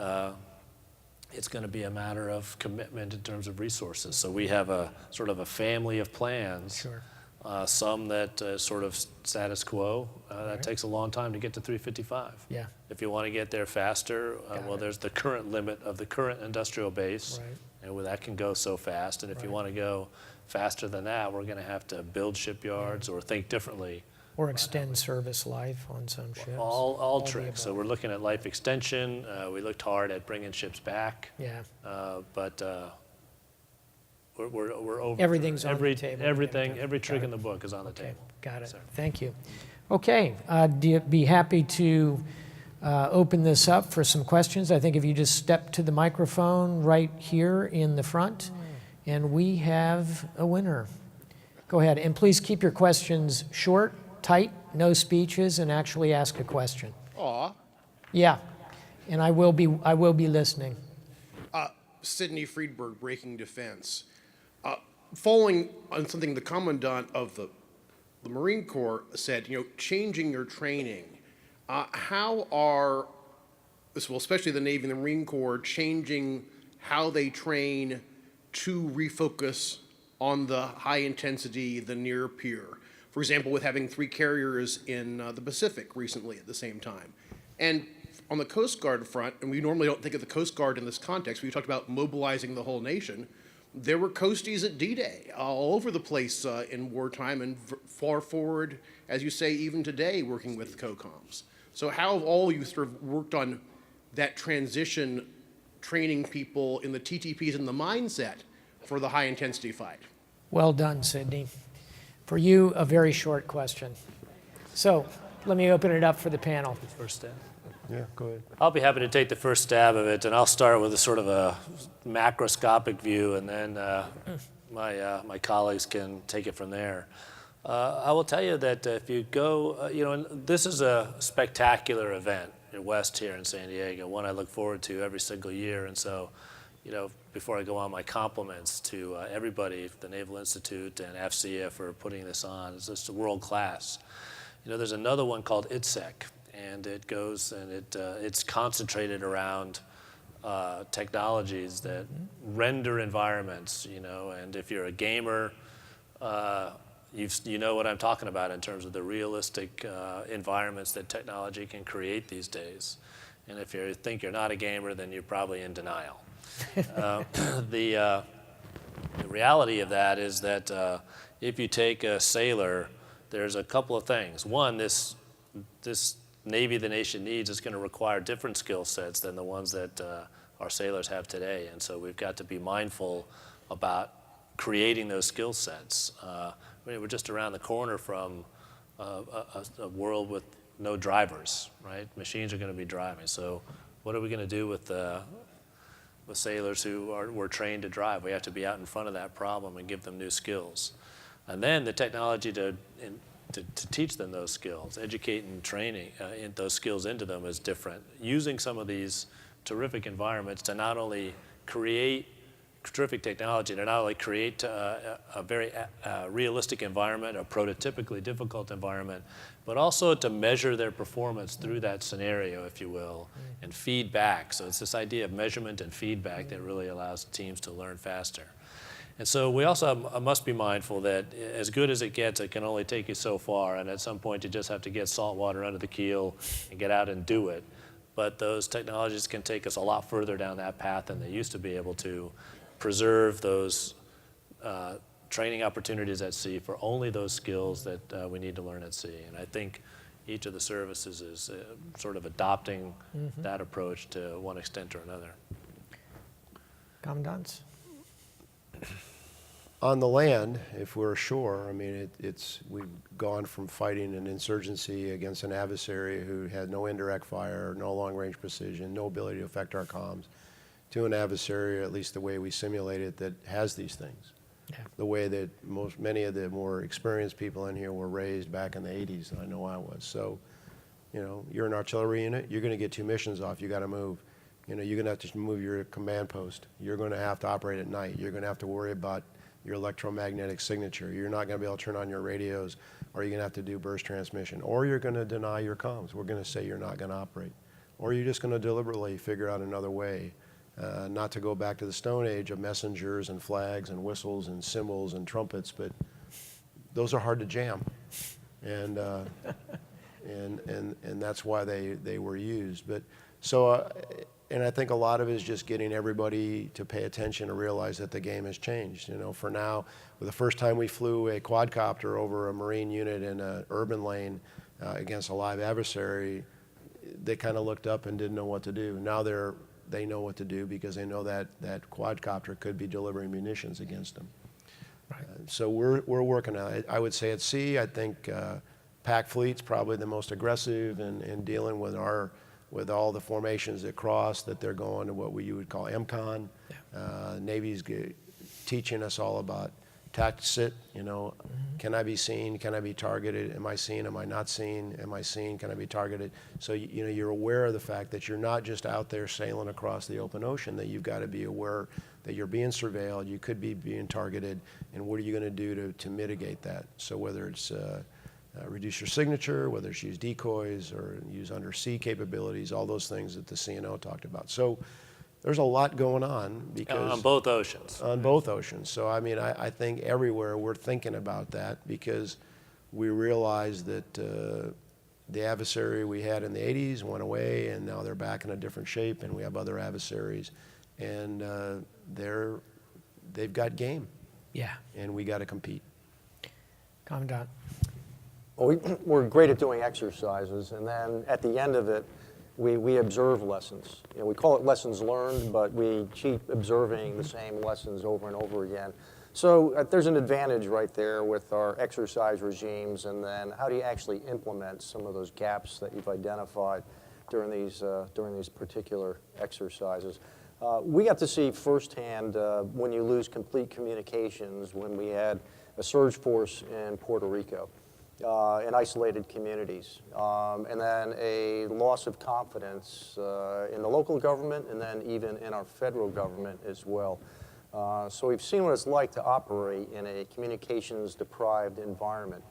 it's going to be a matter of commitment in terms of resources. So we have a sort of a family of plans. Sure. Some that sort of status quo. That takes a long time to get to 355. Yeah. If you want to get there faster, there's the current limit of the current industrial base, and that can go so fast. And if you want to go faster than that, we're going to have to build shipyards or think differently. Or extend service life on some ships. All tricks. So we're looking at life extension. We looked hard at bringing ships back. Yeah. But we're over. Everything's on the table. Everything, every trick in the book is on the table. Got it. So. Thank you. Okay, be happy to open this up for some questions. I think if you just step to the microphone right here in the front, And we have a winner. Go ahead, and please keep your questions short, tight, no speeches, and actually ask a question. Aw. Yeah, and I will be listening. Sidney Friedberg, Breaking Defense. Following on something the Commandant of the Marine Corps said, changing your training. How are, especially the Navy and the Marine Corps, changing how they train to refocus on the high intensity, the near peer? For example, with having 3 carriers in the Pacific recently at the same time. And on the Coast Guard front, and we normally don't think of the Coast Guard in this context, we talked about mobilizing the whole nation. There were coasties at D-Day all over the place in wartime and far forward, as you say, even today, working with COCOMs. So how have all you sort of worked on that transition, training people in the TTPs and the mindset for the high-intensity fight? Well done, Sidney. For you, a very short question. So let me open it up for the panel. First stab. Yeah, go ahead. I'll be happy to take the first stab of it, and I'll start with a sort of a macroscopic view, and then my colleagues can take it from there. I will tell you that if you go, and this is a spectacular event west here in San Diego, one I look forward to every single year, and so, before I go on, my compliments to everybody, the Naval Institute and FCA for putting this on. It's just world class. There's another one called ITSEC, and it goes and it's concentrated around technologies that render environments, and if you're a gamer, you know what I'm talking about in terms of the realistic environments that technology can create these days. And if you think you're not a gamer, then you're probably in denial. The reality of that is that if you take a sailor, there's a couple of things. One, this Navy the nation needs is going to require different skill sets than the ones that our sailors have today. And so we've got to be mindful about creating those skill sets. We're just around the corner from a world with no drivers, right? Machines are going to be driving. So what are we going to do with sailors who were trained to drive? We have to be out in front of that problem and give them new skills. And then the technology to teach them those skills, educate and training those skills into them is different. Using some of these terrific environments to not only create terrific technology, to not only create a very realistic environment, a prototypically difficult environment, but also to measure their performance through that scenario, if you will, and feedback. So it's this idea of measurement and feedback that really allows teams to learn faster. And so we also must be mindful that as good as it gets, it can only take you so far, and at some point you just have to get salt water under the keel and get out and do it. But those technologies can take us a lot further down that path than they used to be able to preserve those training opportunities at sea for only those skills that we need to learn at sea. And I think each of the services is sort of adopting that approach to one extent or another. Commandants? On the land, if we're ashore, we've gone from fighting an insurgency against an adversary who had no indirect fire, no long-range precision, no ability to affect our comms, to an adversary, at least the way we simulate it, that has these things. Yeah. The way that many of the more experienced people in here were raised back in the 80s, and I know I was. So, you're an artillery unit, you're going to get 2 missions off, you got to move. You're going to have to move your command post. You're going to have to operate at night. You're going to have to worry about your electromagnetic signature. You're not going to be able to turn on your radios, or you're going to have to do burst transmission, or you're going to deny your comms. We're going to say you're not going to operate, or you're just going to deliberately figure out another way, not to go back to the Stone Age of messengers and flags and whistles and cymbals and trumpets, but those are hard to jam, and that's why they were used. But so. And I think a lot of it is just getting everybody to pay attention and realize that the game has changed. For now, the first time we flew a quadcopter over a Marine unit in an urban lane against a live adversary, they kind of looked up and didn't know what to do. Now they know what to do because they know that quadcopter could be delivering munitions against them. Right. So we're working on it. I would say at sea, I think pack fleet's probably the most aggressive in dealing with all the formations that cross, that they're going to what you would call MCON. Yeah. Navy's teaching us all about sit, you know, can I be seen, can I be targeted, am I seen, am I not seen, am I seen, can I be targeted? So, you know, you're aware of the fact that you're not just out there sailing across the open ocean, that you've got to be aware that you're being surveilled, you could be being targeted, and what are you going to do to mitigate that? So whether it's reduce your signature, whether it's use decoys or use undersea capabilities, all those things that the CNO talked about. So there's a lot going on because On both oceans. on both oceans. So I mean, I think everywhere we're thinking about that because we realize that the adversary we had in the 80s went away, and now they're back in a different shape, and we have other adversaries, and they've got game, Yeah. and we got to compete. Commandant. Well, we're great at doing exercises, and then at the end of it, we observe lessons. You know, we call it lessons learned, but we keep observing the same lessons over and over again. So there's an advantage right there with our exercise regimes, and then how do you actually implement some of those gaps that you've identified during these particular exercises. We got to see firsthand when you lose complete communications when we had a surge force in Puerto Rico. In isolated communities, and then a loss of confidence in the local government and then even in our federal government as well. So we've seen what it's like to operate in a communications-deprived environment.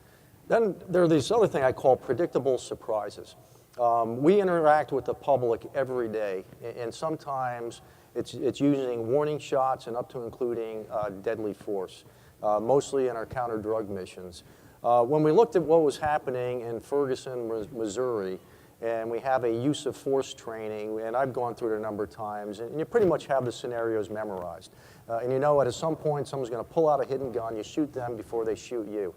Then there are these other things I call predictable surprises. We interact with the public every day, and sometimes it's using warning shots and up to including deadly force, mostly in our counter-drug missions. When we looked at what was happening in Ferguson, Missouri, and we have a use of force training, and I've gone through it a number of times, and you pretty much have the scenarios memorized. And you know at some point someone's going to pull out a hidden gun, you shoot them before they shoot you.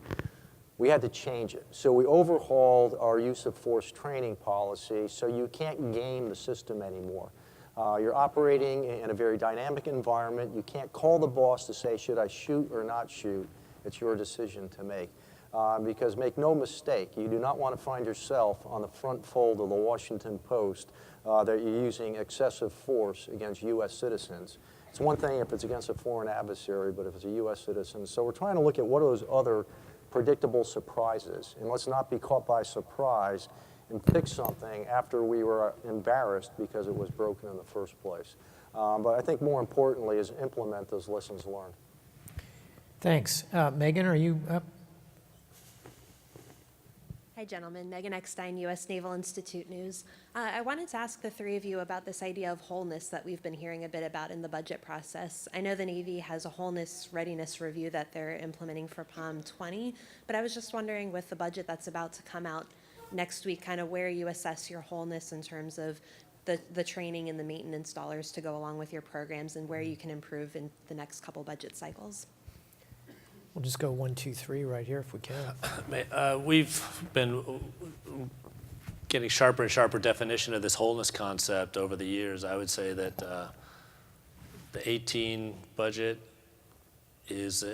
We had to change it. So we overhauled our use of force training policy so you can't game the system anymore. You're operating in a very dynamic environment. You can't call the boss to say, should I shoot or not shoot? It's your decision to make. Because make no mistake, you do not want to find yourself on the front fold of the Washington Post that you're using excessive force against U.S. citizens. It's one thing if it's against a foreign adversary, but if it's a U.S. citizen. So we're trying to look at what are those other predictable surprises, and let's not be caught by surprise and fix something after we were embarrassed because it was broken in the first place. But I think more importantly is implement those lessons learned. Thanks. Megan, are you up? Hi, gentlemen. Megan Eckstein, U.S. Naval Institute News. I wanted to ask the three of you about this idea of wholeness that we've been hearing a bit about in the budget process. I know the Navy has a wholeness readiness review that they're implementing for POM 20, but I was just wondering with the budget that's about to come out next week, kind of where you assess your wholeness in terms of the training and the maintenance dollars to go along with your programs and where you can improve in the next couple budget cycles. We'll just go 1, 2, 3 right here if we can. We've been getting sharper and sharper definition of this wholeness concept over the years. I would say that the 18 budget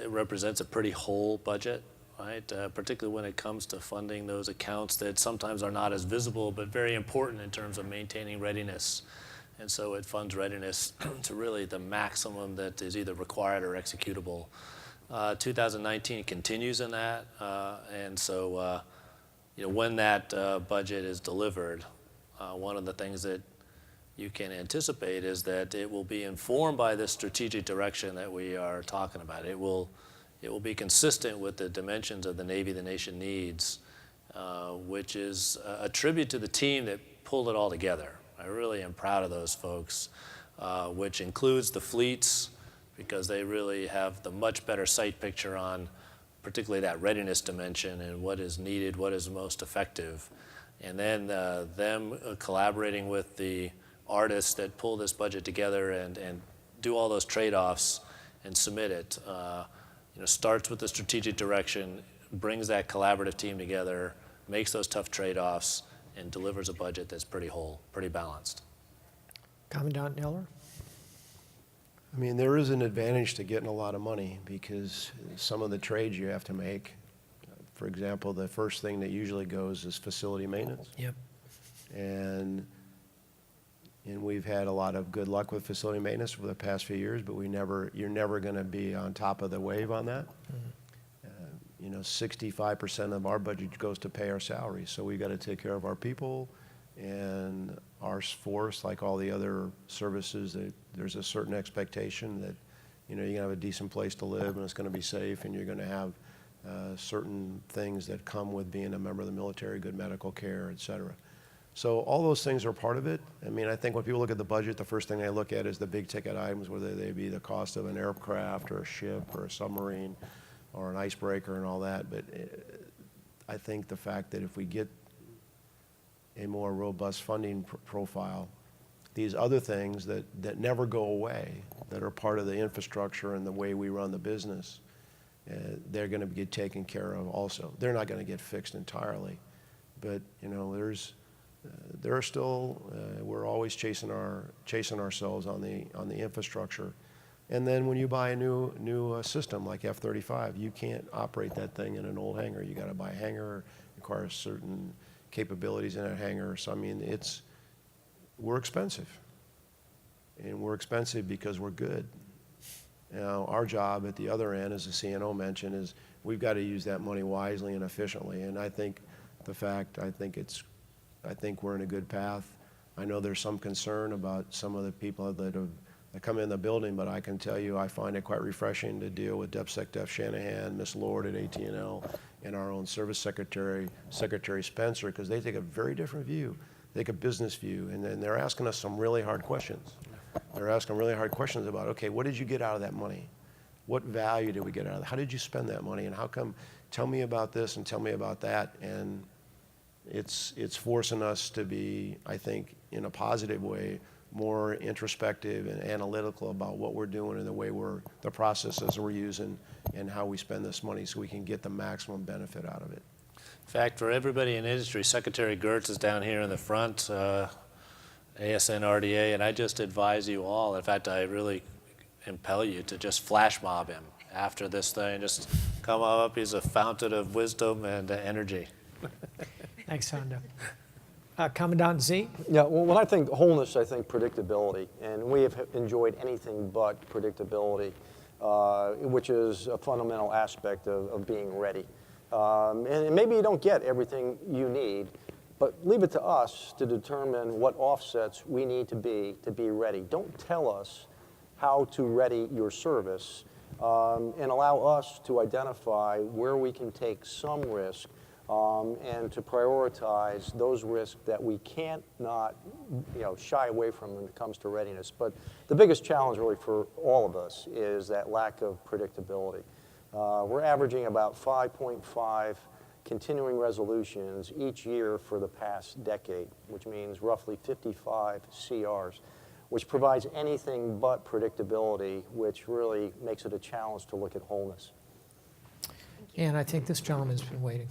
represents a pretty whole budget, right? Particularly when it comes to funding those accounts that sometimes are not as visible but very important in terms of maintaining readiness. And so it funds readiness to really the maximum that is either required or executable. 2019 continues in that, and so when that budget is delivered, one of the things that you can anticipate is that it will be informed by the strategic direction that we are talking about. It will be consistent with the dimensions of the Navy the nation needs, which is a tribute to the team that pulled it all together. I really am proud of those folks, which includes the fleets, because they really have the much better sight picture on particularly that readiness dimension and what is needed, what is most effective. And then them collaborating with the artists that pull this budget together and do all those trade-offs and submit it. Starts with the strategic direction, brings that collaborative team together, makes those tough trade-offs, and delivers a budget that's pretty whole, pretty balanced. Commandant Neller? I mean, there is an advantage to getting a lot of money because some of the trades you have to make, for example, the first thing that usually goes is facility maintenance. Yep. And, and we've had a lot of good luck with facility maintenance for the past few years, but you're never going to be on top of the wave on that. 65% of our budget goes to pay our salaries, so we've got to take care of our people and our force, like all the other services. There's a certain expectation that you're going to have a decent place to live and it's going to be safe, and you're going to have certain things that come with being a member of the military, good medical care, et cetera. So all those things are part of it. I mean, I think when people look at the budget, the first thing they look at is the big ticket items, whether they be the cost of an aircraft or a ship or a submarine or an icebreaker and all that. But I think the fact that if we get a more robust funding profile, these other things that never go away, that are part of the infrastructure and the way we run the business, they're going to get taken care of also. They're not going to get fixed entirely. But, there are still, we're always chasing ourselves on the infrastructure. And then when you buy a new system like F-35, you can't operate that thing in an old hangar. You got to buy a hangar, requires certain capabilities in that hangar. So I mean, we're expensive, and we're expensive because we're good. Now, our job at the other end, as the CNO mentioned, is we've got to use that money wisely and efficiently. And I think we're in a good path. I know there's some concern about some of the people that come in the building, but I can tell you I find it quite refreshing to deal with DepSecDef Shanahan, Miss Lord at AT&L, and our own service secretary, Secretary Spencer, because they take a very different view. They take a business view, and then they're asking us some really hard questions. They're asking really hard questions about, okay, what did you get out of that money? What value did we get out of it? How did you spend that money? And how come, tell me about this and tell me about that. And it's forcing us to be, I think, in a positive way, more introspective and analytical about what we're doing and the processes we're using and how we spend this money so we can get the maximum benefit out of it. In fact, for everybody in industry, Secretary Gertz is down here in the front, ASN RDA, and I just advise you all, in fact, I really impel you to just flash mob him after this thing. Just come up. He's a fountain of wisdom and energy. Thanks, Hondo. Commandant Z? Yeah, well, when I think wholeness, I think predictability. And we have enjoyed anything but predictability, which is a fundamental aspect of being ready. And maybe you don't get everything you need, but leave it to us to determine what offsets we need to be ready. Don't tell us how to ready your service, and allow us to identify where we can take some risk, and to prioritize those risks that we can't not shy away from when it comes to readiness. But the biggest challenge really for all of us is that lack of predictability. We're averaging about 5.5 continuing resolutions each year for the past decade, which means roughly 55 CRs, which provides anything but predictability, which really makes it a challenge to look at wholeness. And I think this gentleman's been waiting.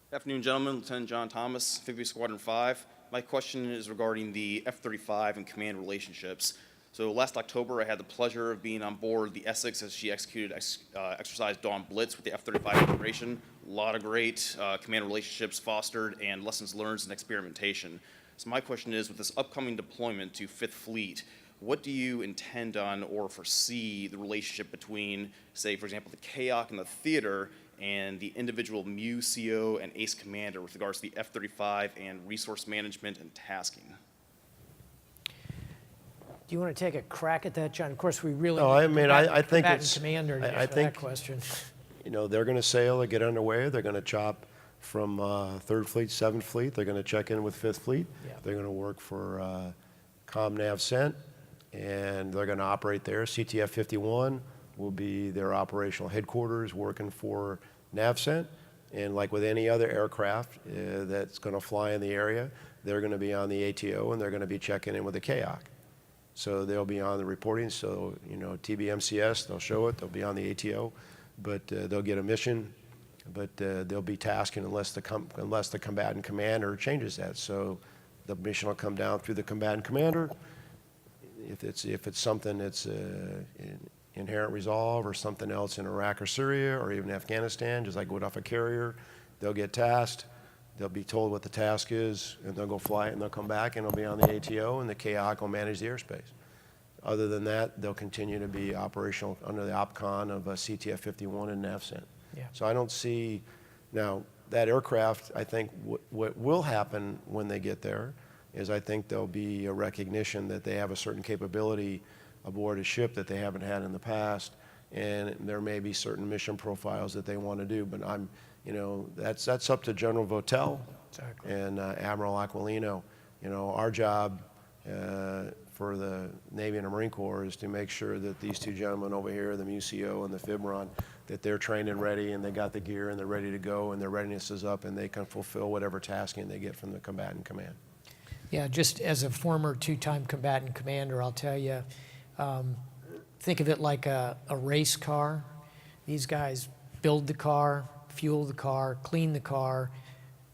Good afternoon, gentlemen. Lieutenant John Thomas, Amphibious Squadron 5. My question is regarding the F-35 and command relationships. So last October, I had the pleasure of being on board the Essex as she executed Exercise Dawn Blitz with the F-35 operation. A lot of great command relationships fostered and lessons learned and experimentation. So my question is, with this upcoming deployment to 5th Fleet, what do you intend on or foresee the relationship between, say, for example, the CAOC and the theater and the individual MU, CO, and ACE commander with regards to the F-35 and resource management and tasking? Do you want to take a crack at that, John? Of course, we really No, I mean, I think combatant it's, commander to I answer think, that question. They're going to sail and get underway. They're going to chop from 3rd Fleet, 7th Fleet. They're going to check in with 5th Fleet. Yeah. They're going to work for ComNav Cent, and they're going to operate there. CTF 51 will be their operational headquarters working for NavCent. And like with any other aircraft that's going to fly in the area, they're going to be on the ATO and they're going to be checking in with the CAOC. So they'll be on the reporting. So, TBMCS, they'll show it. They'll be on the ATO, but they'll get a mission, but they'll be tasking unless the combatant commander changes that. So the mission will come down through the combatant commander. If it's something that's inherent resolve or something else in Iraq or Syria or even Afghanistan, just like would off a carrier, they'll get tasked. They'll be told what the task is, and they'll go fly it, and they'll come back, and they'll be on the ATO, and the KOC will manage the airspace. Other than that, they'll continue to be operational under the OPCON of CTF 51 and NAVCENT. Yeah. So I don't see, now, that aircraft, I think what will happen when they get there is I think there'll be a recognition that they have a certain capability aboard a ship that they haven't had in the past, and there may be certain mission profiles that they want to do, but that's up to General Votel Exactly. and Admiral Aquilino. Our job for the Navy and the Marine Corps is to make sure that these two gentlemen over here, the MUCO and the FIBRON, that they're trained and ready, and they got the gear, and they're ready to go, and their readiness is up, and they can fulfill whatever tasking they get from the combatant command. Yeah, just as a former two-time combatant commander, I'll tell you, think of it like a race car. These guys build the car, fuel the car, clean the car,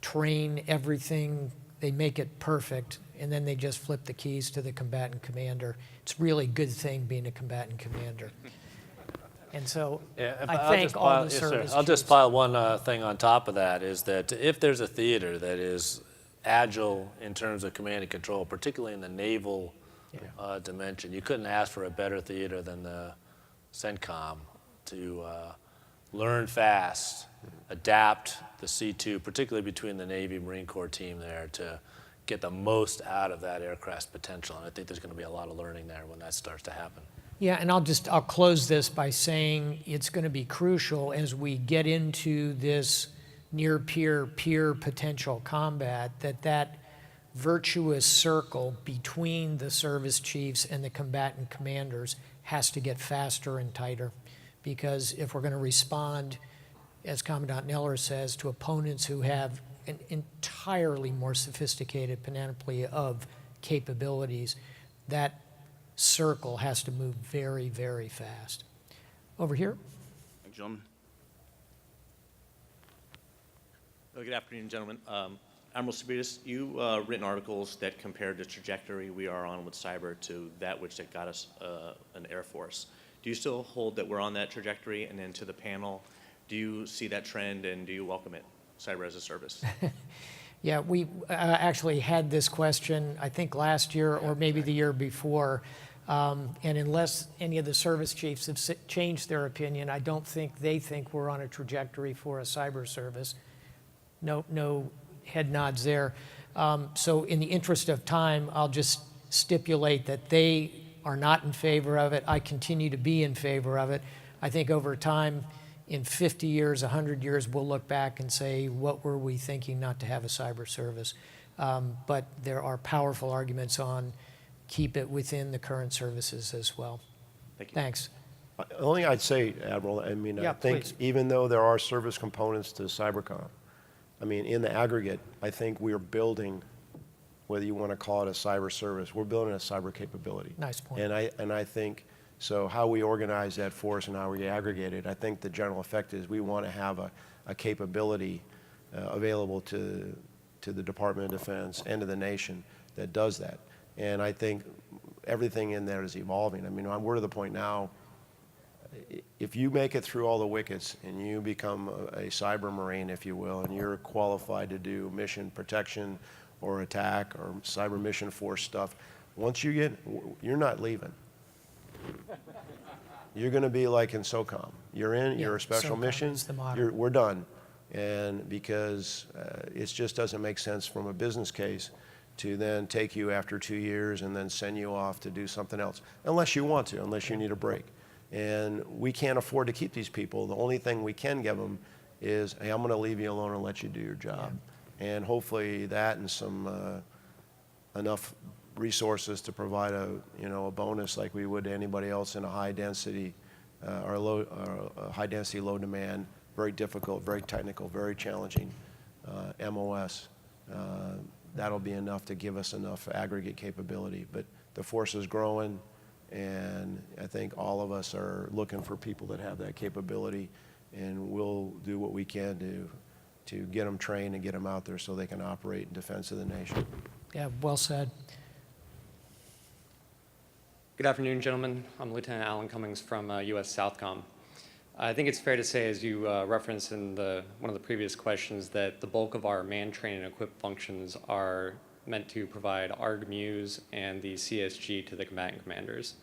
train everything. They make it perfect, and then they just flip the keys to the combatant commander. It's really a good thing being a combatant commander. And so I thank all the service I'll just chiefs. pile one thing on top of that, is that if there's a theater that is agile in terms of command and control, particularly in the naval dimension, you couldn't ask for a better theater than the CENTCOM to learn fast, adapt the C2, particularly between the Navy Marine Corps team there, to get the most out of that aircraft's potential. And I think there's going to be a lot of learning there when that starts to happen. Yeah, and I'll close this by saying it's going to be crucial as we get into this near-peer potential combat, that virtuous circle between the service chiefs and the combatant commanders has to get faster and tighter. Because if we're going to respond, as Commandant Neller says, to opponents who have an entirely more sophisticated panoply of capabilities, that circle has to move very, very fast. Over here. Thank you, gentlemen. Good afternoon, gentlemen. Admiral Stavridis, you written articles that compared the trajectory we are on with cyber to that which that got us an Air Force. Do you still hold that we're on that trajectory? And then to the panel, do you see that trend and do you welcome it, cyber as a service? Yeah, we actually had this question, I think last year or maybe the year before. And unless any of the service chiefs have changed their opinion, I don't think they think we're on a trajectory for a cyber service. No head nods there. So in the interest of time, I'll just stipulate that they are not in favor of it. I continue to be in favor of it. I think over time, in 50 years, 100 years, we'll look back and say, what were we thinking not to have a cyber service? But there are powerful arguments on keep it within the current services as well. Thank you. Thanks. The only thing I'd say, Admiral, I mean, Yeah, I think please. even though there are service components to cybercom, I mean, in the aggregate, I think we're building, whether you want to call it a cyber service, we're building a cyber capability. Nice point. And I think, so how we organize that force and how we aggregate it, I think the general effect is we want to have a capability available to the Department of Defense and to the nation that does that. And I think everything in there is evolving. I mean, we're to the point now, if you make it through all the wickets and you become a cyber marine, if you will, and you're qualified to do mission protection or attack or cyber mission force stuff, once you get, you're not leaving. You're going to be like in SOCOM. You're in, Yeah, you're a special SOCOM mission, is the model. we're done. And because it just doesn't make sense from a business case to then take you after 2 years and then send you off to do something else, unless you want to, unless you need a break. And we can't afford to keep these people. The only thing we can give them is, hey, I'm going to leave you alone and let you do your job. And hopefully that and some enough resources to provide a bonus like we would to anybody else in a high density high density, low demand, very difficult, very technical, very challenging MOS. That'll be enough to give us enough aggregate capability. But the force is growing, and I think all of us are looking for people that have that capability, and we'll do what we can to get them trained and get them out there so they can operate in defense of the nation. Yeah, well said. Good afternoon, gentlemen. I'm Lieutenant Alan Cummings from US Southcom. I think it's fair to say, as you referenced in one of the previous questions, that the bulk of our man, train, and equip functions are meant to provide ARGMUs and the CSG to the combatant commanders.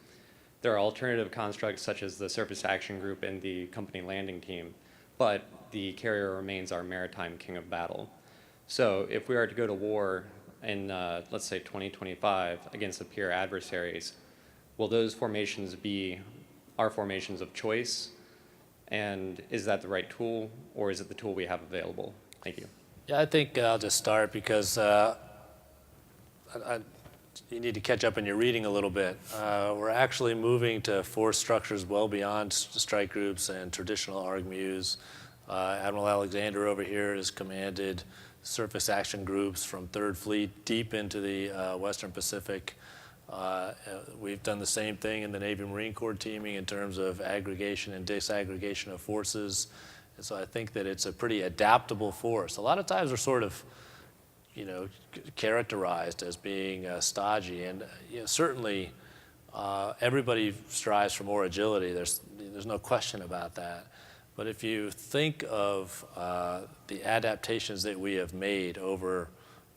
There are alternative constructs such as the Surface Action Group and the Company Landing Team, but the carrier remains our maritime king of battle. So if we are to go to war in, let's say, 2025 against the peer adversaries, will those formations be our formations of choice? And is that the right tool, or is it the tool we have available? Thank you. Yeah, I think I'll just start because you need to catch up in your reading a little bit. We're actually moving to force structures well beyond strike groups and traditional ARGMUs. Admiral Alexander over here has commanded surface action groups from 3rd Fleet deep into the Western Pacific. We've done the same thing in the Navy Marine Corps teaming in terms of aggregation and disaggregation of forces. And so I think that it's a pretty adaptable force. A lot of times we're sort of, characterized as being stodgy, and certainly everybody strives for more agility. There's no question about that. But if you think of the adaptations that we have made over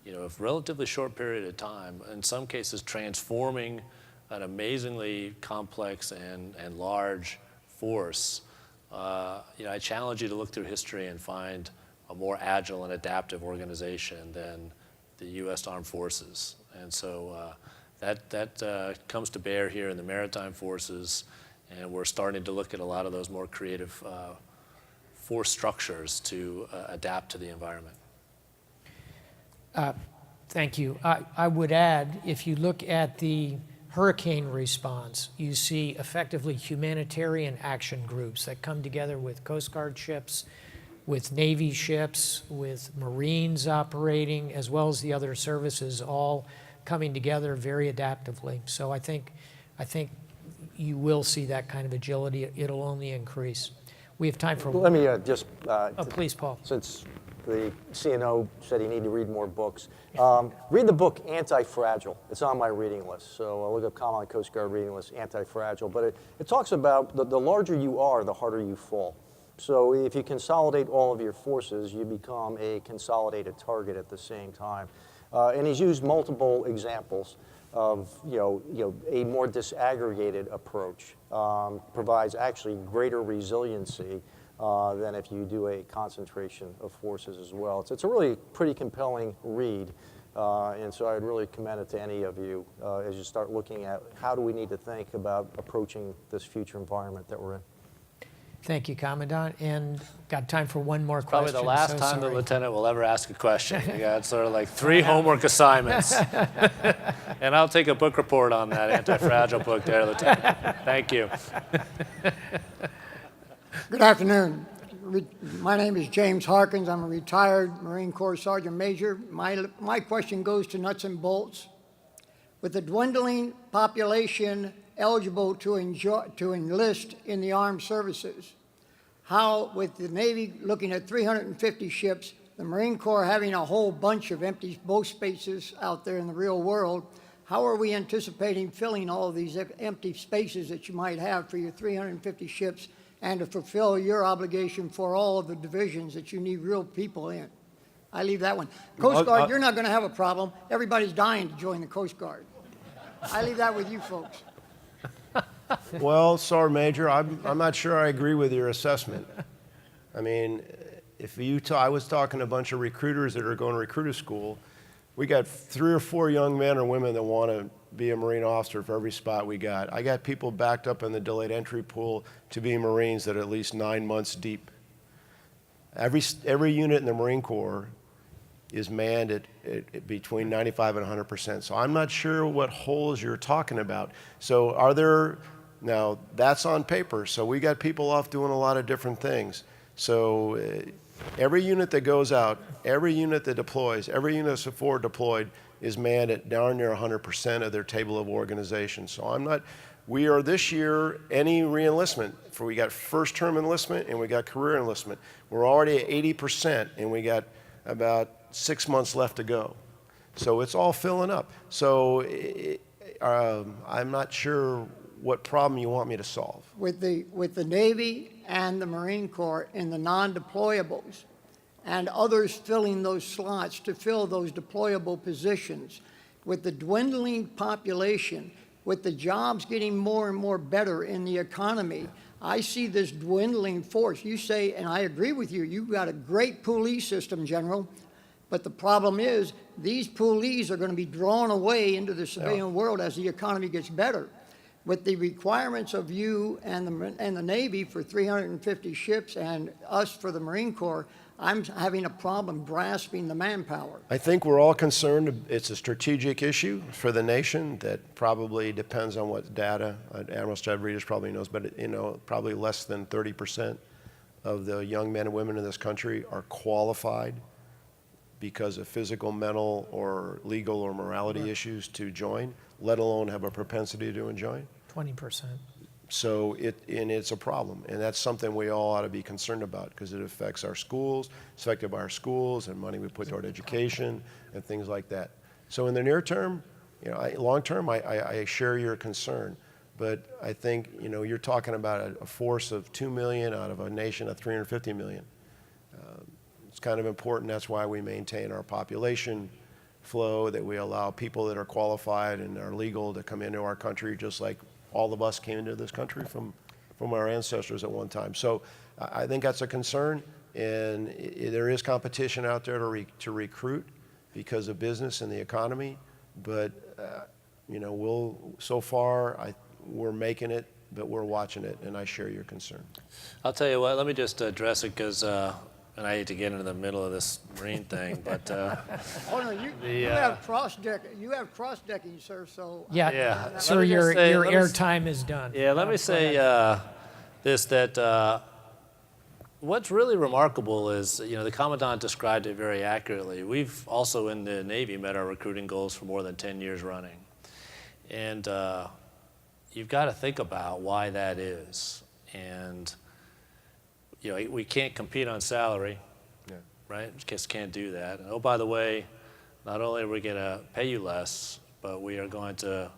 a relatively short period of time, in some cases transforming an amazingly complex and large force, I challenge you to look through history and find a more agile and adaptive organization than the U.S. Armed Forces. And so that comes to bear here in the maritime forces, and we're starting to look at a lot of those more creative force structures to adapt to the environment. Thank you. I would add, if you look at the hurricane response, you see effectively humanitarian action groups that come together with Coast Guard ships, with Navy ships, with Marines operating, as well as the other services, all coming together very adaptively. So I think you will see that kind of agility. It'll only increase. We have time for Let me just... please, Paul. Since the CNO said he needed to read more books. Read the book Anti-Fragile. It's on my reading list. So I'll look up Common Coast Guard reading list, Anti-Fragile. But it talks about the larger you are, the harder you fall. So if you consolidate all of your forces, you become a consolidated target at the same time. And he's used multiple examples of a more disaggregated approach provides actually greater resiliency than if you do a concentration of forces as well. It's a really pretty compelling read, and so I'd really commend it to any of you as you start looking at how do we need to think about approaching this future environment that we're in. Thank you, Commandant. And got time for one more question. Probably the last time the lieutenant will ever ask a question. You got sort of like 3 homework assignments. And I'll take a book report on that Anti-Fragile book there, Lieutenant. Thank you. Good afternoon. My name is James Harkins. I'm a retired Marine Corps Sergeant Major. My question goes to nuts and bolts. With the dwindling population eligible to enlist in the armed services, how, with the Navy looking at 350 ships, the Marine Corps having a whole bunch of empty boat spaces out there in the real world, how are we anticipating filling all of these empty spaces that you might have for your 350 ships and to fulfill your obligation for all of the divisions that you need real people in? I leave that one. Coast Guard, you're not going to have a problem. Everybody's dying to join the Coast Guard. I leave that with you folks. Well, Sergeant Major, I'm not sure I agree with your assessment. I mean, I was talking to a bunch of recruiters that are going to recruiter school. We got 3 or 4 young men or women that want to be a Marine officer for every spot we got. I got people backed up in the delayed entry pool to be Marines that are at least 9 months deep. Every unit in the Marine Corps is manned at between 95 and 100%. So I'm not sure what holes you're talking about. So are there, now that's on paper. So we got people off doing a lot of different things. So every unit that goes out, every unit that deploys, every unit that's forward deployed is manned at darn near 100% of their table of organization. So we are this year, any re-enlistment, we got first term enlistment and we got career enlistment. We're already at 80% and we got about 6 months left to go. So it's all filling up. So I'm not sure what problem you want me to solve. With the Navy and the Marine Corps in the non-deployables and others filling those slots to fill those deployable positions, with the dwindling population, with the jobs getting more and more better in the economy, I see this dwindling force. You say, and I agree with you, you've got a great police system, General, but the problem is these police are going to be drawn away into the civilian world as the economy gets better. With the requirements of you and the Navy for 350 ships and us for the Marine Corps, I'm having a problem grasping the manpower. I think we're all concerned. It's a strategic issue for the nation that probably depends on what data. Admiral Stavridis probably knows, but probably less than 30% of the young men and women in this country are qualified because of physical, mental, or legal or morality issues to join, let alone have a propensity to join. 20%. So it's a problem, and that's something we all ought to be concerned about because it affects our schools, it's affected by our schools and money we put toward education and things like that. So in the near term, long term, I share your concern, but I think you're talking about a force of 2 million out of a nation of 350 million. It's kind of important. That's why we maintain our population flow, that we allow people that are qualified and are legal to come into our country, just like all of us came into this country from our ancestors at one time. So I think that's a concern, and there is competition out there to recruit because of business and the economy. But so far we're making it, but we're watching it, and I share your concern. I'll tell you what. Let me just address it because. And I hate to get into the middle of this Marine thing, but Oh no, you have cross-decking, sir. So Yeah. Sir, your airtime is done. Yeah, let me say this, that what's really remarkable is, the Commandant described it very accurately. We've also in the Navy met our recruiting goals for more than 10 years running. And you've got to think about why that is. And we can't compete on salary, right? Just can't do that. And, oh, by the way, not only are we going to pay you less, but we are going to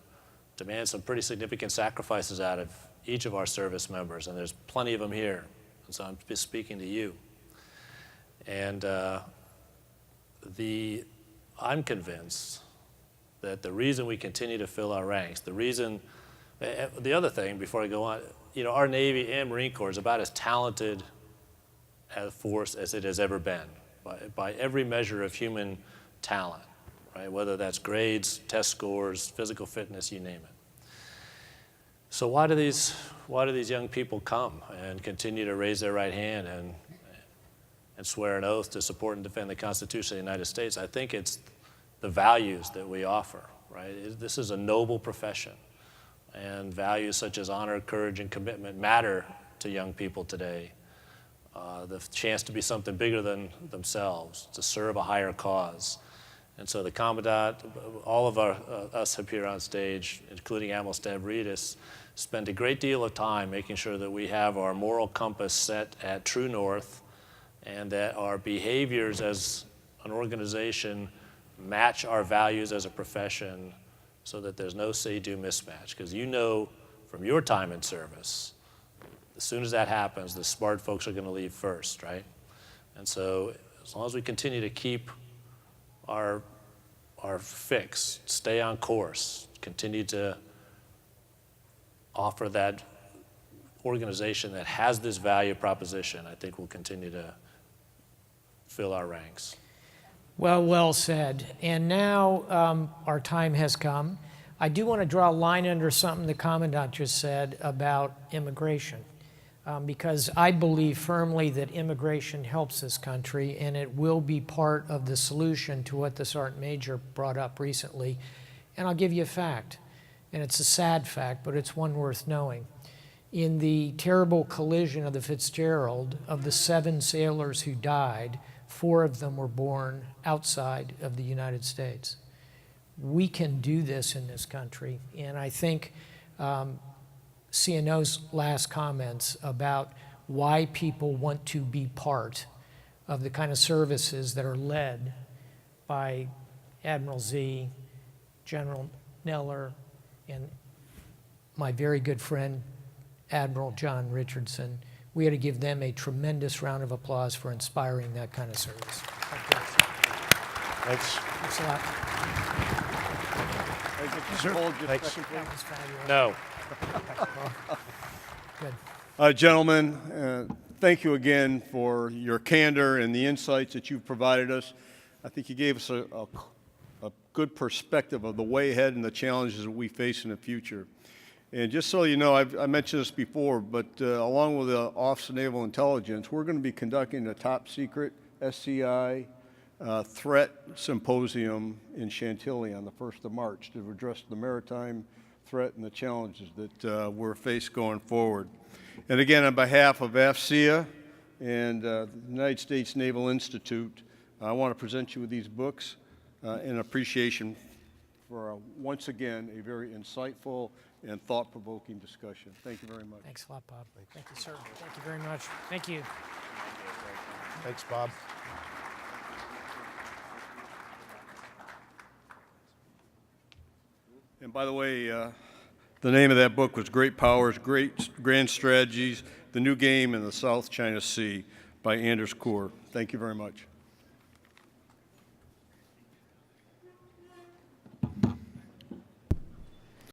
demand some pretty significant sacrifices out of each of our service members, and there's plenty of them here. And so I'm just speaking to you. And I'm convinced that the reason we continue to fill our ranks, the other thing before I go on, our Navy and Marine Corps is about as talented a force as it has ever been by every measure of human talent, right? Whether that's grades, test scores, physical fitness, you name it. So why do these young people come and continue to raise their right hand and swear an oath to support and defend the Constitution of the United States? I think it's the values that we offer, right? This is a noble profession. And values such as honor, courage, and commitment matter to young people today. The chance to be something bigger than themselves, to serve a higher cause. And so the Commandant, all of us up here on stage, including Admiral Stavridis, spend a great deal of time making sure that we have our moral compass set at true north and that our behaviors as an organization match our values as a profession, so that there's no say-do mismatch. Because from your time in service, as soon as that happens, the smart folks are going to leave first, right? And so as long as we continue to keep our fix, stay on course, continue to offer that organization that has this value proposition, I think we'll continue to fill our ranks. Well said. And now our time has come. I do want to draw a line under something the Commandant just said about immigration, because I believe firmly that immigration helps this country, and it will be part of the solution to what the Sergeant Major brought up recently. And I'll give you a fact, and it's a sad fact, but it's one worth knowing. In the terrible collision of the Fitzgerald, of the 7 sailors who died, 4 of them were born outside of the United States. We can do this in this country, and I think CNO's last comments about why people want to be part of the kind of services that are led by Admiral Z, General Neller, and my very good friend, Admiral John Richardson. We had to give them a tremendous round of applause for inspiring that kind of service. Thanks. Thanks a lot. Thanks. That was fabulous. No. Good. Gentlemen, thank you again for your candor and the insights that you've provided us. I think you gave us a good perspective of the way ahead and the challenges that we face in the future. And just so you know, I mentioned this before, but along with the Office of Naval Intelligence, we're going to be conducting a top secret SCI threat symposium in Chantilly on the 1st of March to address the maritime threat and the challenges that we're faced going forward. And again, on behalf of AFCEA and the United States Naval Institute, I want to present you with these books in appreciation for, once again, a very insightful and thought-provoking discussion. Thank you very much. Thanks a lot, Bob. Thank you, sir. Thank you very much. Thank you. Thanks, Bob. And by the way, the name of that book was Great Powers, Grand Strategies, The New Game in the South China Sea by Anders Kaur. Thank you very much.